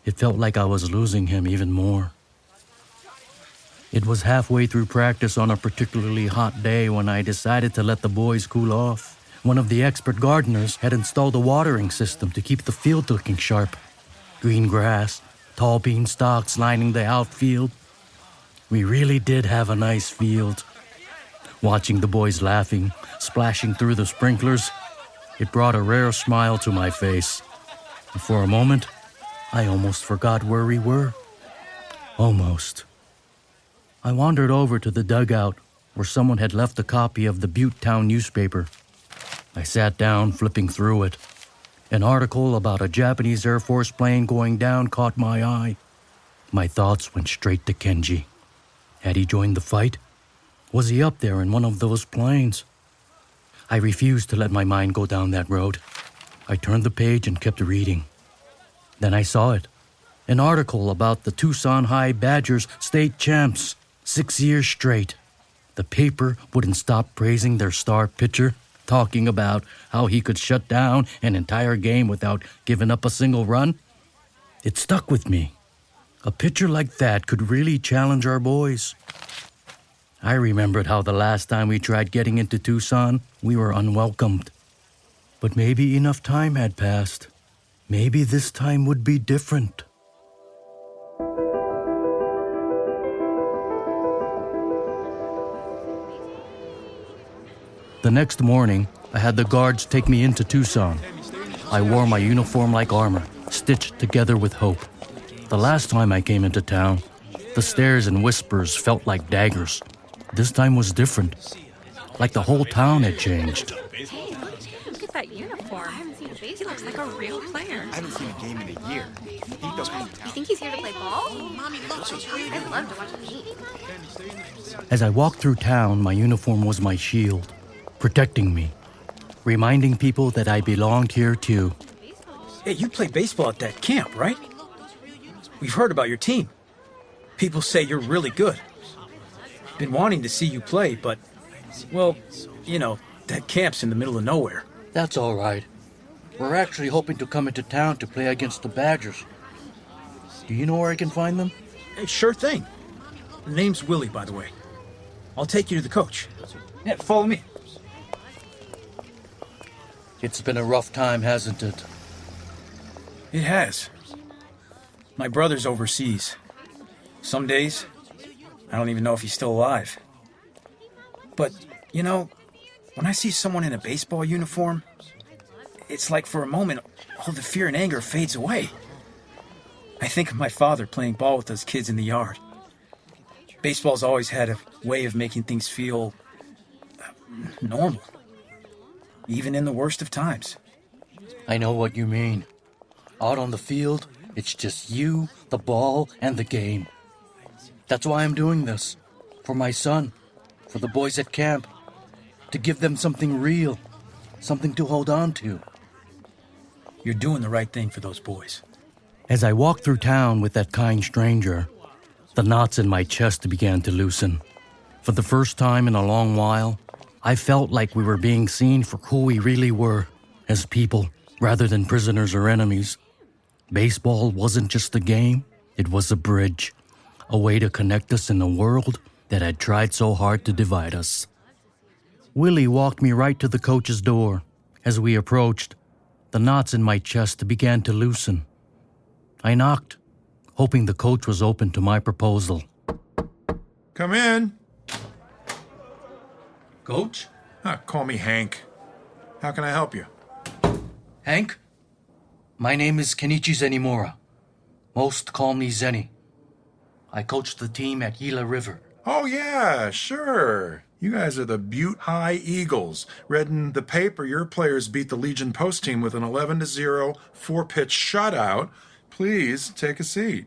it felt like I was losing him even more. It was halfway through practice on a particularly hot day when I decided to let the boys cool off. One of the expert gardeners had installed a watering system to keep the field looking sharp. Green grass, tall beanstalks lining the outfield. We really did have a nice field. Watching the boys laughing, splashing through the sprinklers, it brought a rare smile to my face. For a moment, I almost forgot where we were. Almost. I wandered over to the dugout where someone had left a copy of the Butte Town newspaper. I sat down, flipping through it. An article about a Japanese Air Force plane going down caught my eye. My thoughts went straight to Kenji. Had he joined the fight? Was he up there in one of those planes? I refused to let my mind go down that road. I turned the page and kept reading. Then I saw it. An article about the Tucson High Badgers state champs, 6 years straight. The paper wouldn't stop praising their star pitcher, talking about how he could shut down an entire game without giving up a single run. It stuck with me. A pitcher like that could really challenge our boys. I remembered how the last time we tried getting into Tucson, we were unwelcomed. But maybe enough time had passed. Maybe this time would be different. The next morning, I had the guards take me into Tucson. I wore my uniform-like armor, stitched together with hope. The last time I came into town, the stares and whispers felt like daggers. This time was different, like the whole town had changed. Hey, look at that uniform. I haven't seen a baseball. He looks like a real player. I haven't seen a game in a year. You think he's here to play ball? I'd love to watch a game. As I walked through town, my uniform was my shield, protecting me, reminding people that I belonged here too. Hey, you play baseball at that camp, right? We've heard about your team. People say you're really good. Been wanting to see you play, but, well, you know, that camp's in the middle of nowhere. That's all right. We're actually hoping to come into town to play against the Badgers. Do you know where I can find them? Hey, sure thing. The name's Willy, by the way. I'll take you to the coach. Yeah, follow me. It's been a rough time, hasn't it? It has. My brother's overseas. Some days, I don't even know if he's still alive. But, you know, when I see someone in a baseball uniform, it's like for a moment, all the fear and anger fades away. I think of my father playing ball with those kids in the yard. Baseball's always had a way of making things feel normal, even in the worst of times. I know what you mean. Out on the field, it's just you, the ball, and the game. That's why I'm doing this. For my son, for the boys at camp. To give them something real, something to hold on to. You're doing the right thing for those boys. As I walked through town with that kind stranger, the knots in my chest began to loosen. For the first time in a long while, I felt like we were being seen for who we really were, as people, rather than prisoners or enemies. Baseball wasn't just a game, it was a bridge, a way to connect us in a world that had tried so hard to divide us. Willy walked me right to the coach's door. As we approached, the knots in my chest began to loosen. I knocked, hoping the coach was open to my proposal. Come in. Coach? Call me Hank. How can I help you? Hank? My name is Kenichi Zenimura. Most call me Zeni. I coached the team at Gila River. Oh, yeah, sure. You guys are the Butte High Eagles. Read in the paper your players beat the Legion Post team with an 11-0 4-pitch shutout. Please take a seat.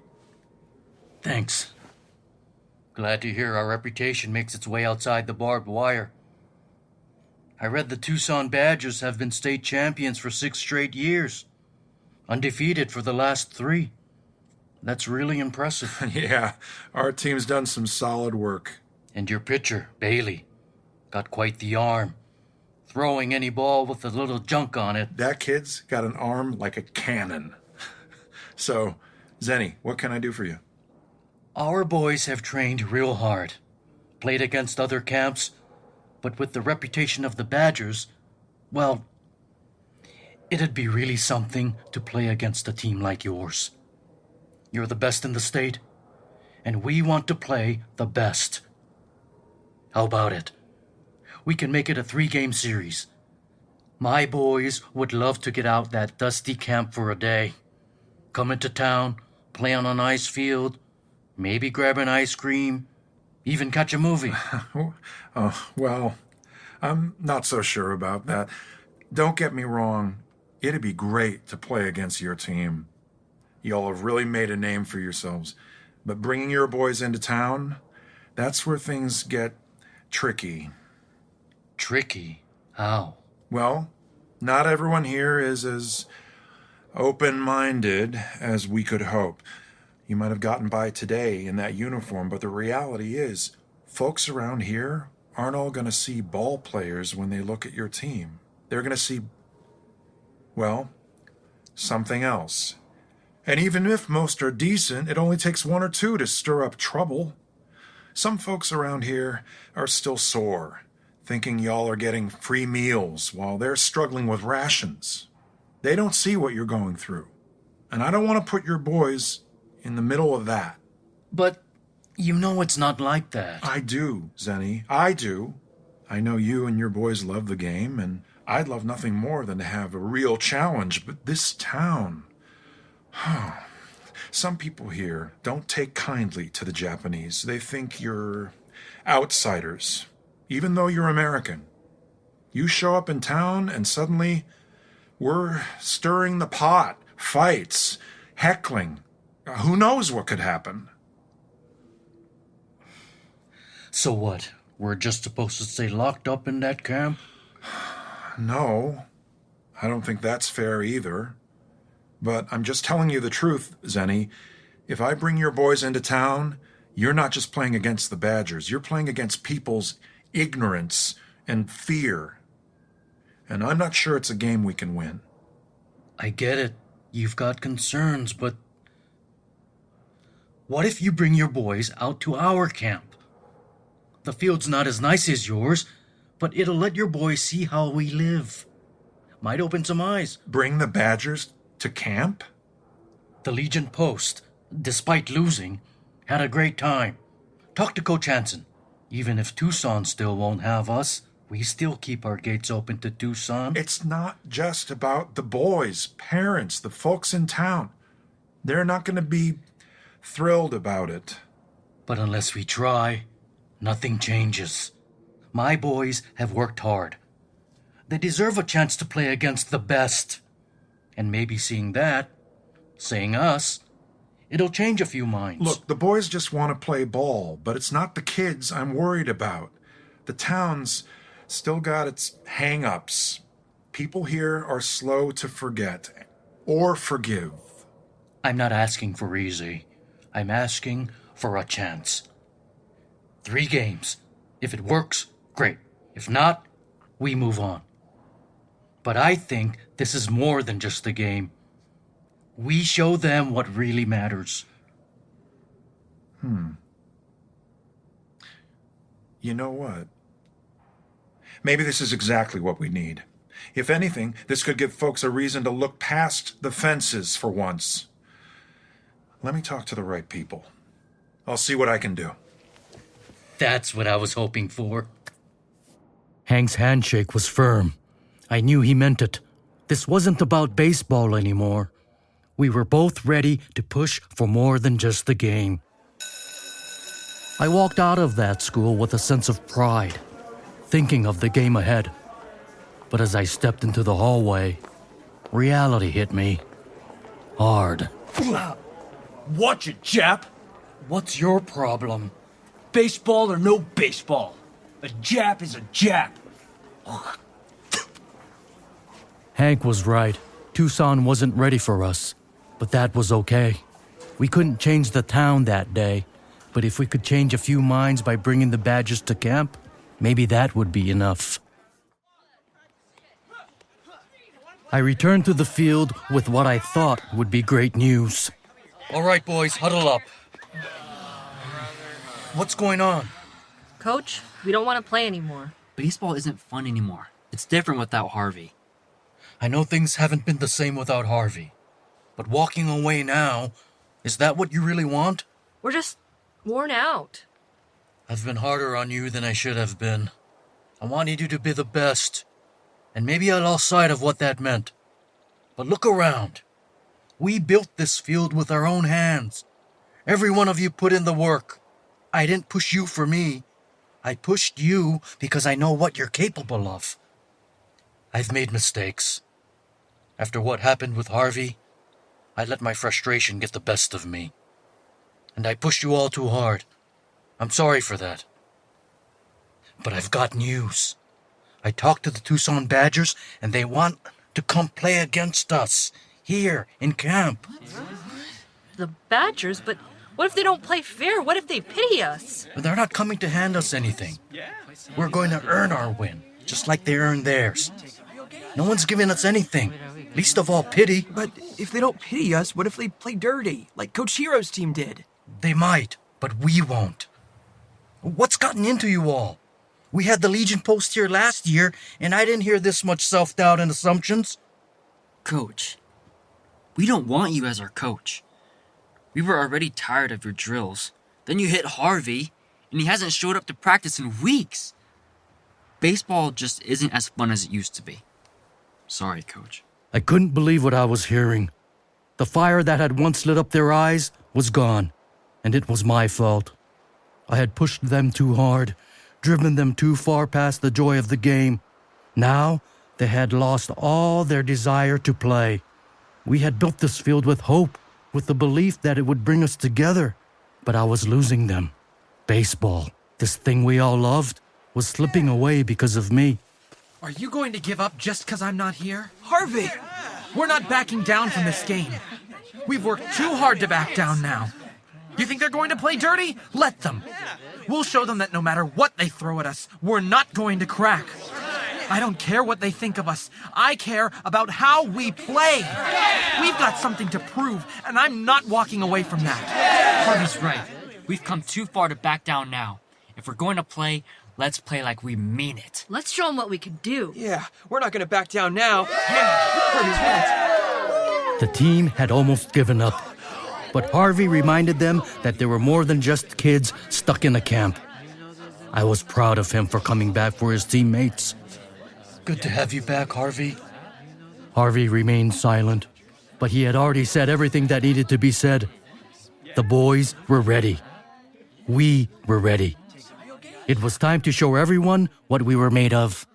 Thanks. Glad to hear our reputation makes its way outside the barbed wire. I read the Tucson Badgers have been state champions for 6 straight years. Undefeated for the last 3. That's really impressive. Yeah, our team's done some solid work. And your pitcher, Bailey, got quite the arm. Throwing any ball with a little junk on it. That kid's got an arm like a cannon. So, Zeni, what can I do for you? Our boys have trained real hard. Played against other camps, but with the reputation of the Badgers, well, it'd be really something to play against a team like yours. You're the best in the state, and we want to play the best. How about it? We can make it a 3-game series. My boys would love to get out that dusty camp for a day. Come into town, play on an ice field, maybe grab an ice cream, even catch a movie. Oh, well, I'm not so sure about that. Don't get me wrong. It'd be great to play against your team. Y'all have really made a name for yourselves. But bringing your boys into town, that's where things get tricky. Tricky? How? Well, not everyone here is as open-minded as we could hope. You might have gotten by today in that uniform, but the reality is, folks around here aren't all going to see ball players when they look at your team. They're going to see, well, something else. And even if most are decent, it only takes one or two to stir up trouble. Some folks around here are still sore, thinking y'all are getting free meals while they're struggling with rations. They don't see what you're going through. And I don't want to put your boys in the middle of that. But you know it's not like that. I do, Zeni. I do. I know you and your boys love the game, and I'd love nothing more than to have a real challenge. But this town... Some people here don't take kindly to the Japanese. They think you're outsiders, even though you're American. You show up in town and suddenly we're stirring the pot, fights, heckling. Who knows what could happen? So what? We're just supposed to stay locked up in that camp? No, I don't think that's fair either. But I'm just telling you the truth, Zeni. If I bring your boys into town, you're not just playing against the Badgers. You're playing against people's ignorance and fear. And I'm not sure it's a game we can win. I get it. You've got concerns, but... what if you bring your boys out to our camp? The field's not as nice as yours, but it'll let your boys see how we live. Might open some eyes. Bring the Badgers to camp? The Legion Post, despite losing, had a great time. Talk to Coach Hansen. Even if Tucson still won't have us, we still keep our gates open to Tucson. It's not just about the boys, parents, the folks in town. They're not going to be thrilled about it. But unless we try, nothing changes. My boys have worked hard. They deserve a chance to play against the best. And maybe seeing that, seeing us, it'll change a few minds. Look, the boys just want to play ball, but it's not the kids I'm worried about. The town's still got its hang-ups. People here are slow to forget or forgive. I'm not asking for easy. I'm asking for a chance. 3 games. If it works, great. If not, we move on. But I think this is more than just a game. We show them what really matters. You know what? Maybe this is exactly what we need. If anything, this could give folks a reason to look past the fences for once. Let me talk to the right people. I'll see what I can do. That's what I was hoping for. Hank's handshake was firm. I knew he meant it. This wasn't about baseball anymore. We were both ready to push for more than just the game. I walked out of that school with a sense of pride, thinking of the game ahead. But as I stepped into the hallway, reality hit me hard. Watch it, Jap! What's your problem? Baseball or no baseball, a Jap is a Jap. Hank was right. Tucson wasn't ready for us, but that was okay. We couldn't change the town that day, but if we could change a few minds by bringing the Badgers to camp, maybe that would be enough. I returned to the field with what I thought would be great news. All right, boys, huddle up. What's going on? Coach, we don't want to play anymore. Baseball isn't fun anymore. It's different without Harvey. I know things haven't been the same without Harvey, but walking away now, is that what you really want? We're just worn out. I've been harder on you than I should have been. I wanted you to be the best, And maybe I lost sight of what that meant. But look around. We built this field with our own hands. Every one of you put in the work. I didn't push you for me. I pushed you because I know what you're capable of. I've made mistakes. After what happened with Harvey, I let my frustration get the best of me. And I pushed you all too hard. I'm sorry for that. But I've got news. I talked to the Tucson Badgers, and they want to come play against us here in camp. The Badgers? But what if they don't play fair? What if they pity us? They're not coming to hand us anything. We're going to earn our win, just like they earned theirs. No one's giving us anything, least of all pity. But if they don't pity us, what if they play dirty, like Coach Hiro's team did? They might, but we won't. What's gotten into you all? We had the Legion post here last year, and I didn't hear this much self-doubt and assumptions. Coach, we don't want you as our coach. We were already tired of your drills. Then you hit Harvey, and he hasn't showed up to practice in weeks. Baseball just isn't as fun as it used to be. Sorry, Coach. I couldn't believe what I was hearing. The fire that had once lit up their eyes was gone, and it was my fault. I had pushed them too hard, driven them too far past the joy of the game. Now, they had lost all their desire to play. We had built this field with hope, with the belief that it would bring us together. But I was losing them. Baseball, this thing we all loved, was slipping away because of me. Are you going to give up just because I'm not here? Harvey! We're not backing down from this game. We've worked too hard to back down now. You think they're going to play dirty? Let them. We'll show them that no matter what they throw at us, we're not going to crack. I don't care what they think of us. I care about how we play. We've got something to prove, and I'm not walking away from that. Harvey's right. We've come too far to back down now. If we're going to play, let's play like we mean it. Let's show them what we can do. Yeah, we're not going to back down now. Yeah, Harvey's right. The team had almost given up. But Harvey reminded them that they were more than just kids stuck in a camp. I was proud of him for coming back for his teammates. Good to have you back, Harvey. Harvey remained silent, but he had already said everything that needed to be said. The boys were ready. We were ready. It was time to show everyone what we were made of.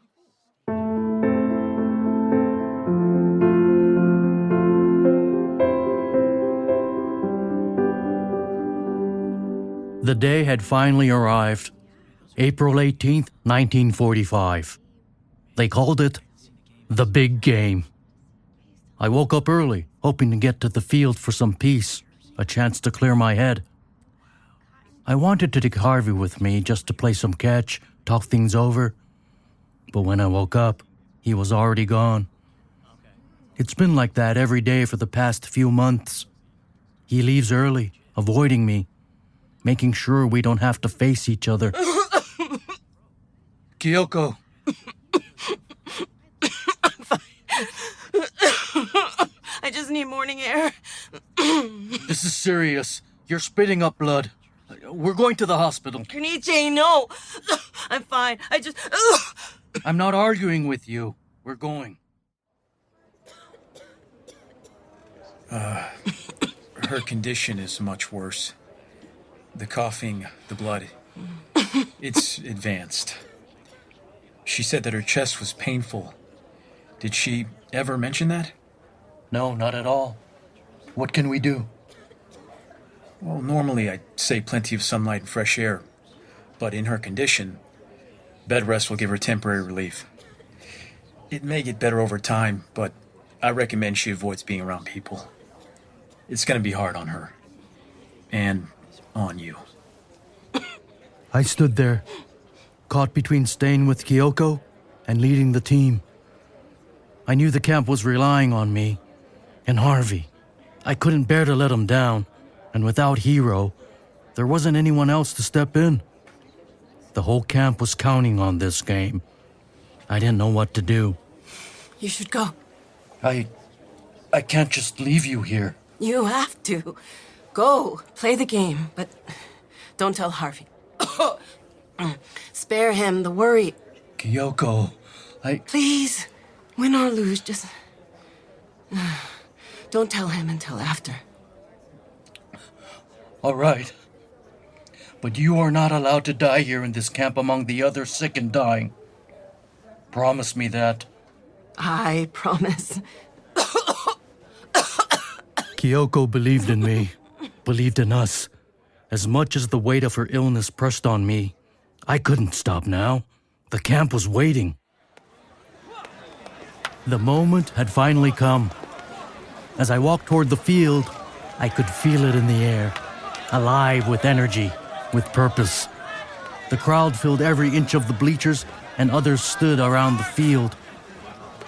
The day had finally arrived, April 18th, 1945. They called it the big game. I woke up early, hoping to get to the field for some peace, a chance to clear my head. I wanted to take Harvey with me just to play some catch, talk things over. But when I woke up, he was already gone. It's been like that every day for the past few months. He leaves early, avoiding me, making sure we don't have to face each other. Kiyoko. I just need morning air. This is serious. You're spitting up blood. We're going to the hospital. Kenichi, no. I'm fine. I'm not arguing with you. We're going. Her condition is much worse. The coughing, the blood, it's advanced. She said that her chest was painful. Did she ever mention that? No, not at all. What can we do? Well, normally I'd say plenty of sunlight and fresh air. But in her condition, bed rest will give her temporary relief. It may get better over time, but I recommend she avoids being around people. It's going to be hard on her. And on you. I stood there, caught between staying with Kiyoko and leading the team. I knew the camp was relying on me and Harvey. I couldn't bear to let him down, and without Hiro, there wasn't anyone else to step in. The whole camp was counting on this game. I didn't know what to do. You should go. I can't just leave you here. You have to. Go, play the game, but don't tell Harvey. Spare him the worry. Kiyoko, Please, Win or lose, just... don't tell him until after. All right. But you are not allowed to die here in this camp among the other sick and dying. Promise me that. I promise. Kiyoko believed in me, believed in us. As much as the weight of her illness pressed on me, I couldn't stop now. The camp was waiting. The moment had finally come. As I walked toward the field, I could feel it in the air, alive with energy, with purpose. The crowd filled every inch of the bleachers, and others stood around the field.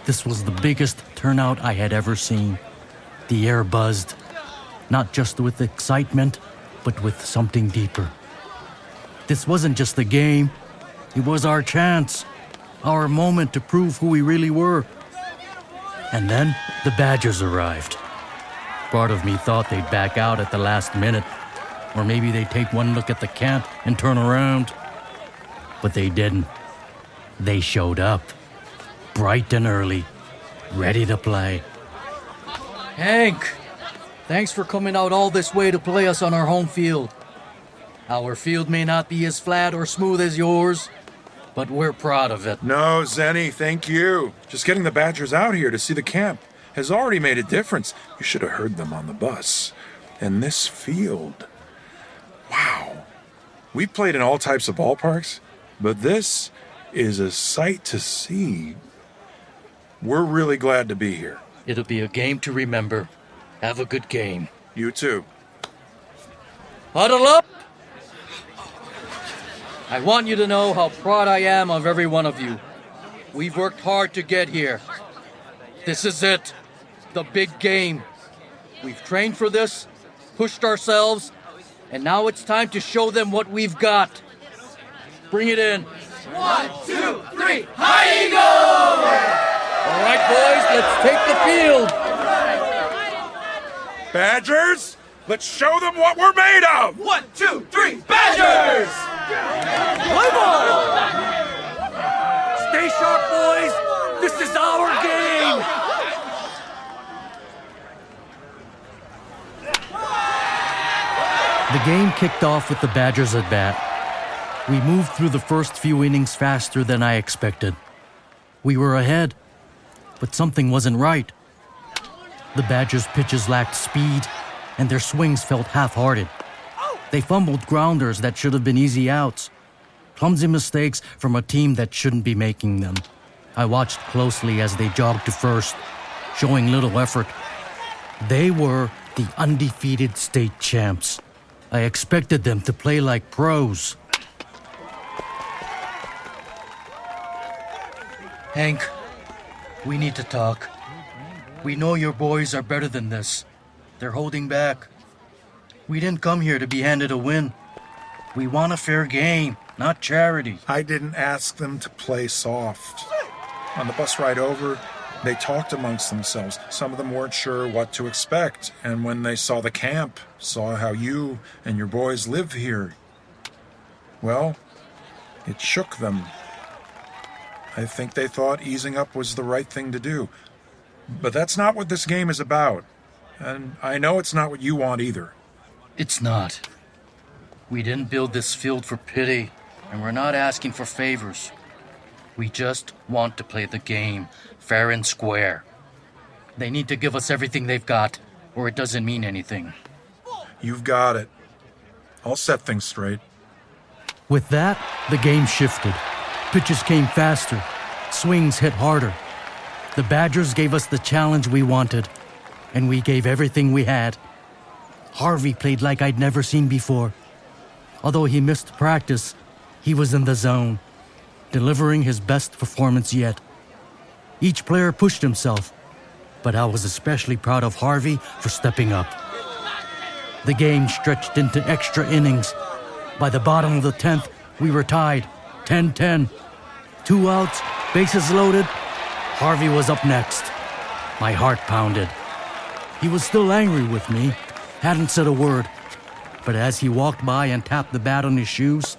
This was the biggest turnout I had ever seen. The air buzzed, not just with excitement, but with something deeper. This wasn't just a game. It was our chance, our moment to prove who we really were. And then the Badgers arrived. Part of me thought they'd back out at the last minute, or maybe they'd take one look at the camp and turn around. But they didn't. They showed up, bright and early, ready to play. Hank, thanks for coming out all this way to play us on our home field. Our field may not be as flat or smooth as yours, but we're proud of it. No, Zeni, thank you. Just getting the Badgers out here to see the camp has already made a difference. You should have heard them on the bus. And this field. Wow. We've played in all types of ballparks, but this is a sight to see. We're really glad to be here. It'll be a game to remember. Have a good game. You too. Huddle up! I want you to know how proud I am of every one of you. We've worked hard to get here. This is it. The big game. We've trained for this, pushed ourselves, and now it's time to show them what we've got. Bring it in. 1, 2, 3, high eagle! All right, boys, let's take the field. Badgers, let's show them what we're made of! 1, 2, 3, Badgers! Play ball! Stay sharp, boys. This is our game. The game kicked off with the Badgers at bat. We moved through the first few innings faster than I expected. We were ahead, but something wasn't right. The Badgers' pitches lacked speed, and their swings felt half-hearted. They fumbled grounders that should have been easy outs. Clumsy mistakes from a team that shouldn't be making them. I watched closely as they jogged to first, showing little effort. They were the undefeated state champs. I expected them to play like pros. Hank, we need to talk. We know your boys are better than this. They're holding back. We didn't come here to be handed a win. We want a fair game, not charity. I didn't ask them to play soft. On the bus ride over, they talked amongst themselves. Some of them weren't sure what to expect, and when they saw the camp, saw how you and your boys live here, well, it shook them. I think they thought easing up was the right thing to do. But that's not what this game is about. And I know it's not what you want either. It's not. We didn't build this field for pity, and we're not asking for favors. We just want to play the game fair and square. They need to give us everything they've got, or it doesn't mean anything. You've got it. I'll set things straight. With that, the game shifted. Pitches came faster. Swings hit harder. The Badgers gave us the challenge we wanted, and we gave everything we had. Harvey played like I'd never seen before. Although he missed practice, he was in the zone, delivering his best performance yet. Each player pushed himself, but I was especially proud of Harvey for stepping up. The game stretched into extra innings. By the bottom of the 10th, we were tied, 10-10. 2 outs, bases loaded. Harvey was up next. My heart pounded. He was still angry with me, hadn't said a word. But as he walked by and tapped the bat on his shoes,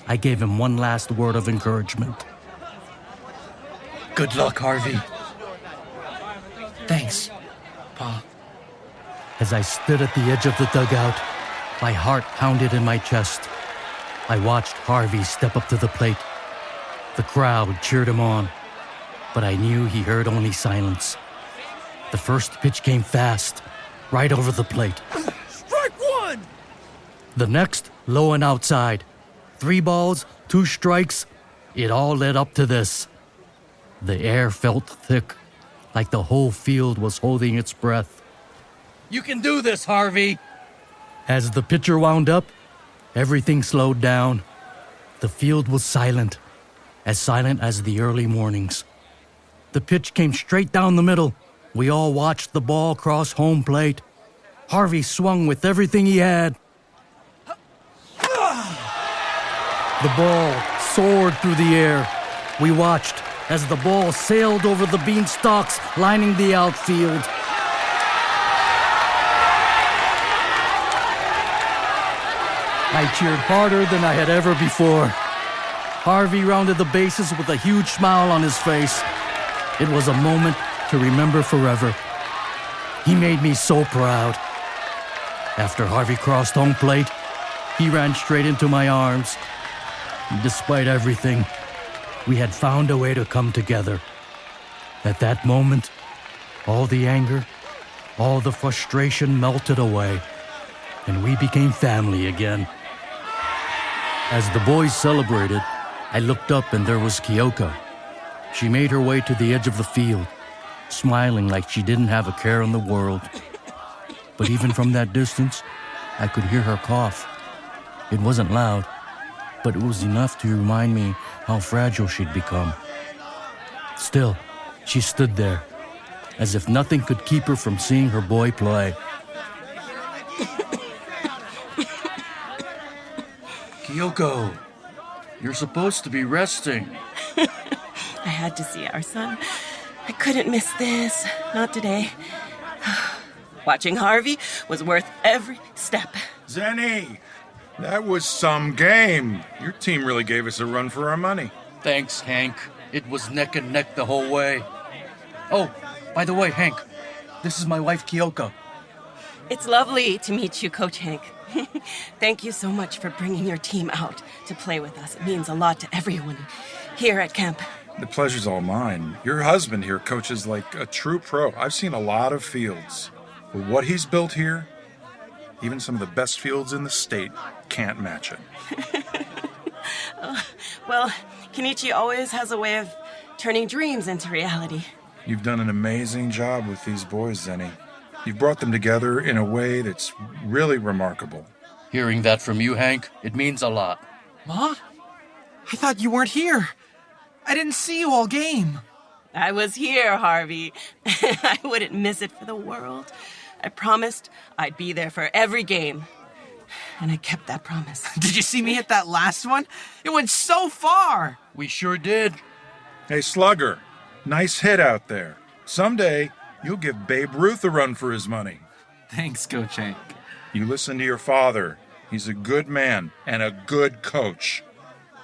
I gave him one last word of encouragement. Good luck, Harvey. As I stood at the edge of the dugout, my heart pounded in my chest. I watched Harvey step up to the plate. The crowd cheered him on, but I knew he heard only silence. The first pitch came fast, right over the plate. Strike one! The next, low and outside. 3 balls, 2 strikes. It all led up to this. The air felt thick, like the whole field was holding its breath. You can do this, Harvey! As the pitcher wound up, everything slowed down. The field was silent as the early mornings. The pitch came straight down the middle. We all watched the ball cross home plate. Harvey swung with everything he had. The ball soared through the air. We watched as the ball sailed over the beanstalks lining the outfield. I cheered harder than I had ever before. Harvey rounded the bases with a huge smile on his face. It was a moment to remember forever. He made me so proud. After Harvey crossed home plate, he ran straight into my arms. Despite everything, we had found a way to come together. At that moment, all the anger, all the frustration melted away, and we became family again. As the boys celebrated, I looked up and there was Kiyoko. She made her way to the edge of the field, smiling like she didn't have a care in the world. But even from that distance, I could hear her cough. It wasn't loud, but it was enough to remind me how fragile she'd become. Still, she stood there, as if nothing could keep her from seeing her boy play. Kiyoko, you're supposed to be resting. I had to see our son. I couldn't miss this. Not today. Watching Harvey was worth every step. Zeni, that was some game. Your team really gave us a run for our money. Thanks, Hank. It was neck and neck the whole way. Oh, by the way, Hank, this is my wife, Kiyoko. It's lovely to meet you, Coach Hank. Thank you so much for bringing your team out to play with us. It means a lot to everyone here at Kemp. The pleasure's all mine. Your husband here coaches like a true pro. I've seen a lot of fields. But what he's built here, even some of the best fields in the state can't match it. Well, Kenichi always has a way of turning dreams into reality. You've done an amazing job with these boys, Zeni. You've brought them together in a way that's really remarkable. Hearing that from you, Hank, it means a lot. What? I thought you weren't here. I didn't see you all game. I was here, Harvey. I wouldn't miss it for the world. I promised I'd be there for every game. And I kept that promise. Did you see me hit that last one? It went so far. We sure did. Hey, Slugger, nice hit out there. Someday, you'll give Babe Ruth a run for his money. Thanks, Coach Hank. You listen to your father. He's a good man and a good coach.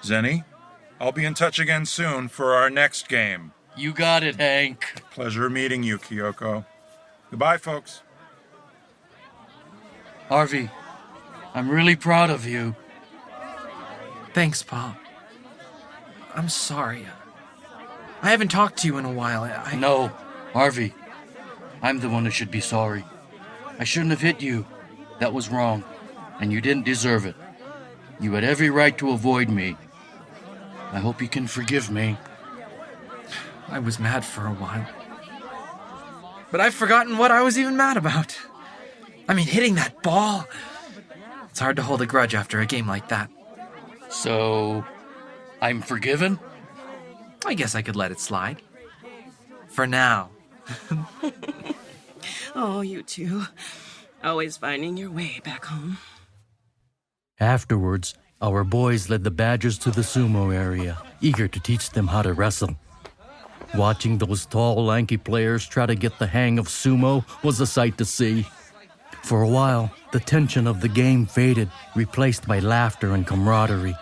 Zeni, I'll be in touch again soon for our next game. You got it, Hank. Pleasure meeting you, Kiyoko. Goodbye, folks. Harvey, I'm really proud of you. Thanks, Pop. I'm sorry. I haven't talked to you in a while. No, Harvey. I'm the one who should be sorry. I shouldn't have hit you. That was wrong, and you didn't deserve it. You had every right to avoid me. I hope you can forgive me. I was mad for a while. But I've forgotten what I was even mad about. I mean, hitting that ball. It's hard to hold a grudge after a game like that. So, I'm forgiven? I guess I could let it slide. For now. Oh, you two. Always finding your way back home. Afterwards, our boys led the Badgers to the sumo area, eager to teach them how to wrestle. Watching those tall, lanky players try to get the hang of sumo was a sight to see. For a while, the tension of the game faded, replaced by laughter and camaraderie.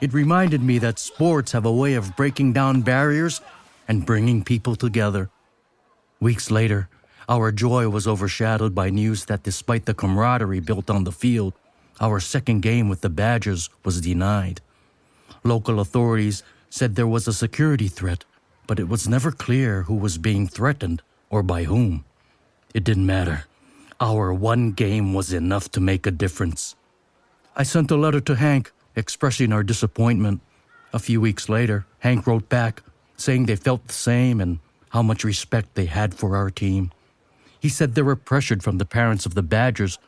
It reminded me that sports have a way of breaking down barriers and bringing people together. Weeks later, Our joy was overshadowed by news that despite the camaraderie built on the field, our second game with the Badgers was denied. Local authorities said there was a security threat, but it was never clear who was being threatened or by whom. It didn't matter. Our one game was enough to make a difference. I sent a letter to Hank expressing our disappointment. A few weeks later, Hank wrote back saying they felt the same and how much respect they had for our team. He said they were pressured from the parents of the Badgers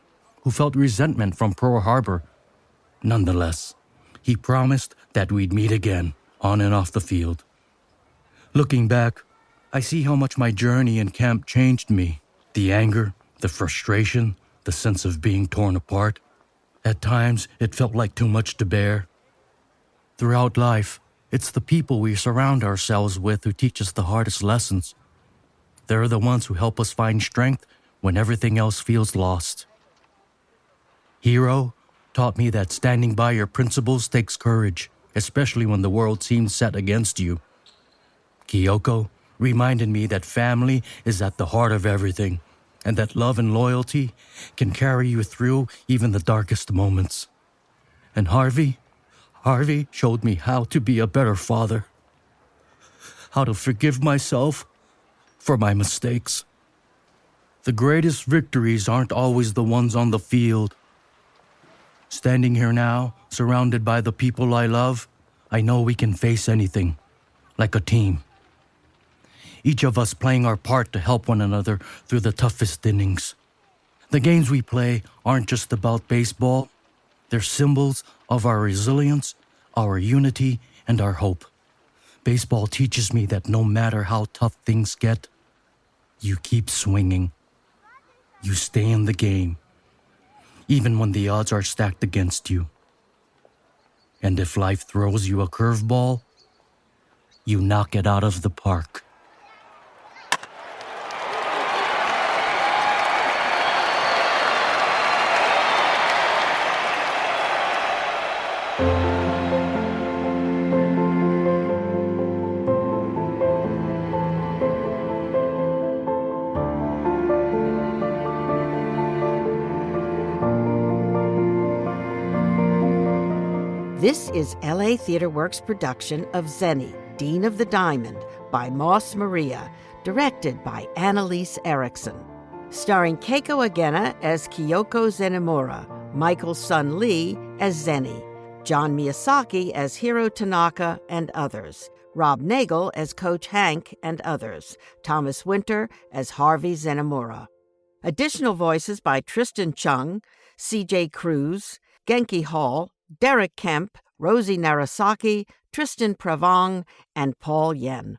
who felt resentment from Pearl Harbor. Nonetheless, he promised that we'd meet again on and off the field. Looking back, I see how much my journey in camp changed me. The anger, the frustration, the sense of being torn apart. At times, it felt like too much to bear. Throughout life, it's the people we surround ourselves with who teach us the hardest lessons. They're the ones who help us find strength when everything else feels lost. Hiro taught me that standing by your principles takes courage, especially when the world seems set against you. Kiyoko reminded me that family is at the heart of everything, and that love and loyalty can carry you through even the darkest moments. And Harvey showed me how to be a better father, how to forgive myself for my mistakes. The greatest victories aren't always the ones on the field. Standing here now, surrounded by the people I love, I know we can face anything, like a team. Each of us playing our part to help one another through the toughest innings. The games we play aren't just about baseball. They're symbols of our resilience, our unity, and our hope. Baseball teaches me that no matter how tough things get, you keep swinging. You stay in the game, even when the odds are stacked against you. And if life throws you a curveball, you knock it out of the park. This is LA Theatre Works' production of Zeni, Dean of the Diamond, by Moss Maria, directed by Annalise Erikson. Starring Keiko Agena as Kiyoko Zenimura, Michael's son Lee as Zeni, John Miyasaki as Hiro Tanaka and others, Rob Nagle as Coach Hank and others, Thomas Winter as Harvey Zenimura. Additional voices by Tristan Chung, C.J. Cruz, Genki Hall, Derrick Kemp, Rosie Narasaki, Tristan Pravong, and Paul Yen.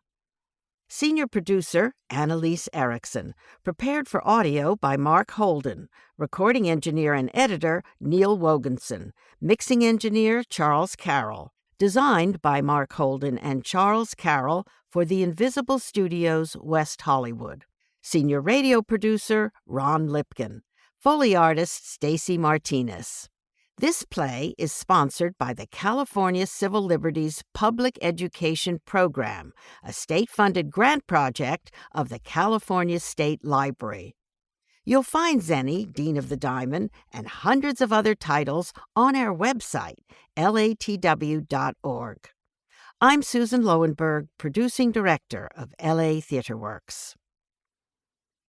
Senior producer, Annalise Erikson. Prepared for audio by Mark Holden. Recording engineer and editor, Neil Woganson. Mixing engineer, Charles Carroll. Designed by Mark Holden and Charles Carroll for the Invisible Studios, West Hollywood. Senior radio producer, Ron Lipkin. Foley artist, Stacy Martinez. This play is sponsored by the California Civil Liberties Public Education Program, a state-funded grant project of the California State Library. You'll find Zeni, Dean of the Diamond, and hundreds of other titles on our website, latw.org. I'm Susan Loewenberg, producing director of LA Theatre Works.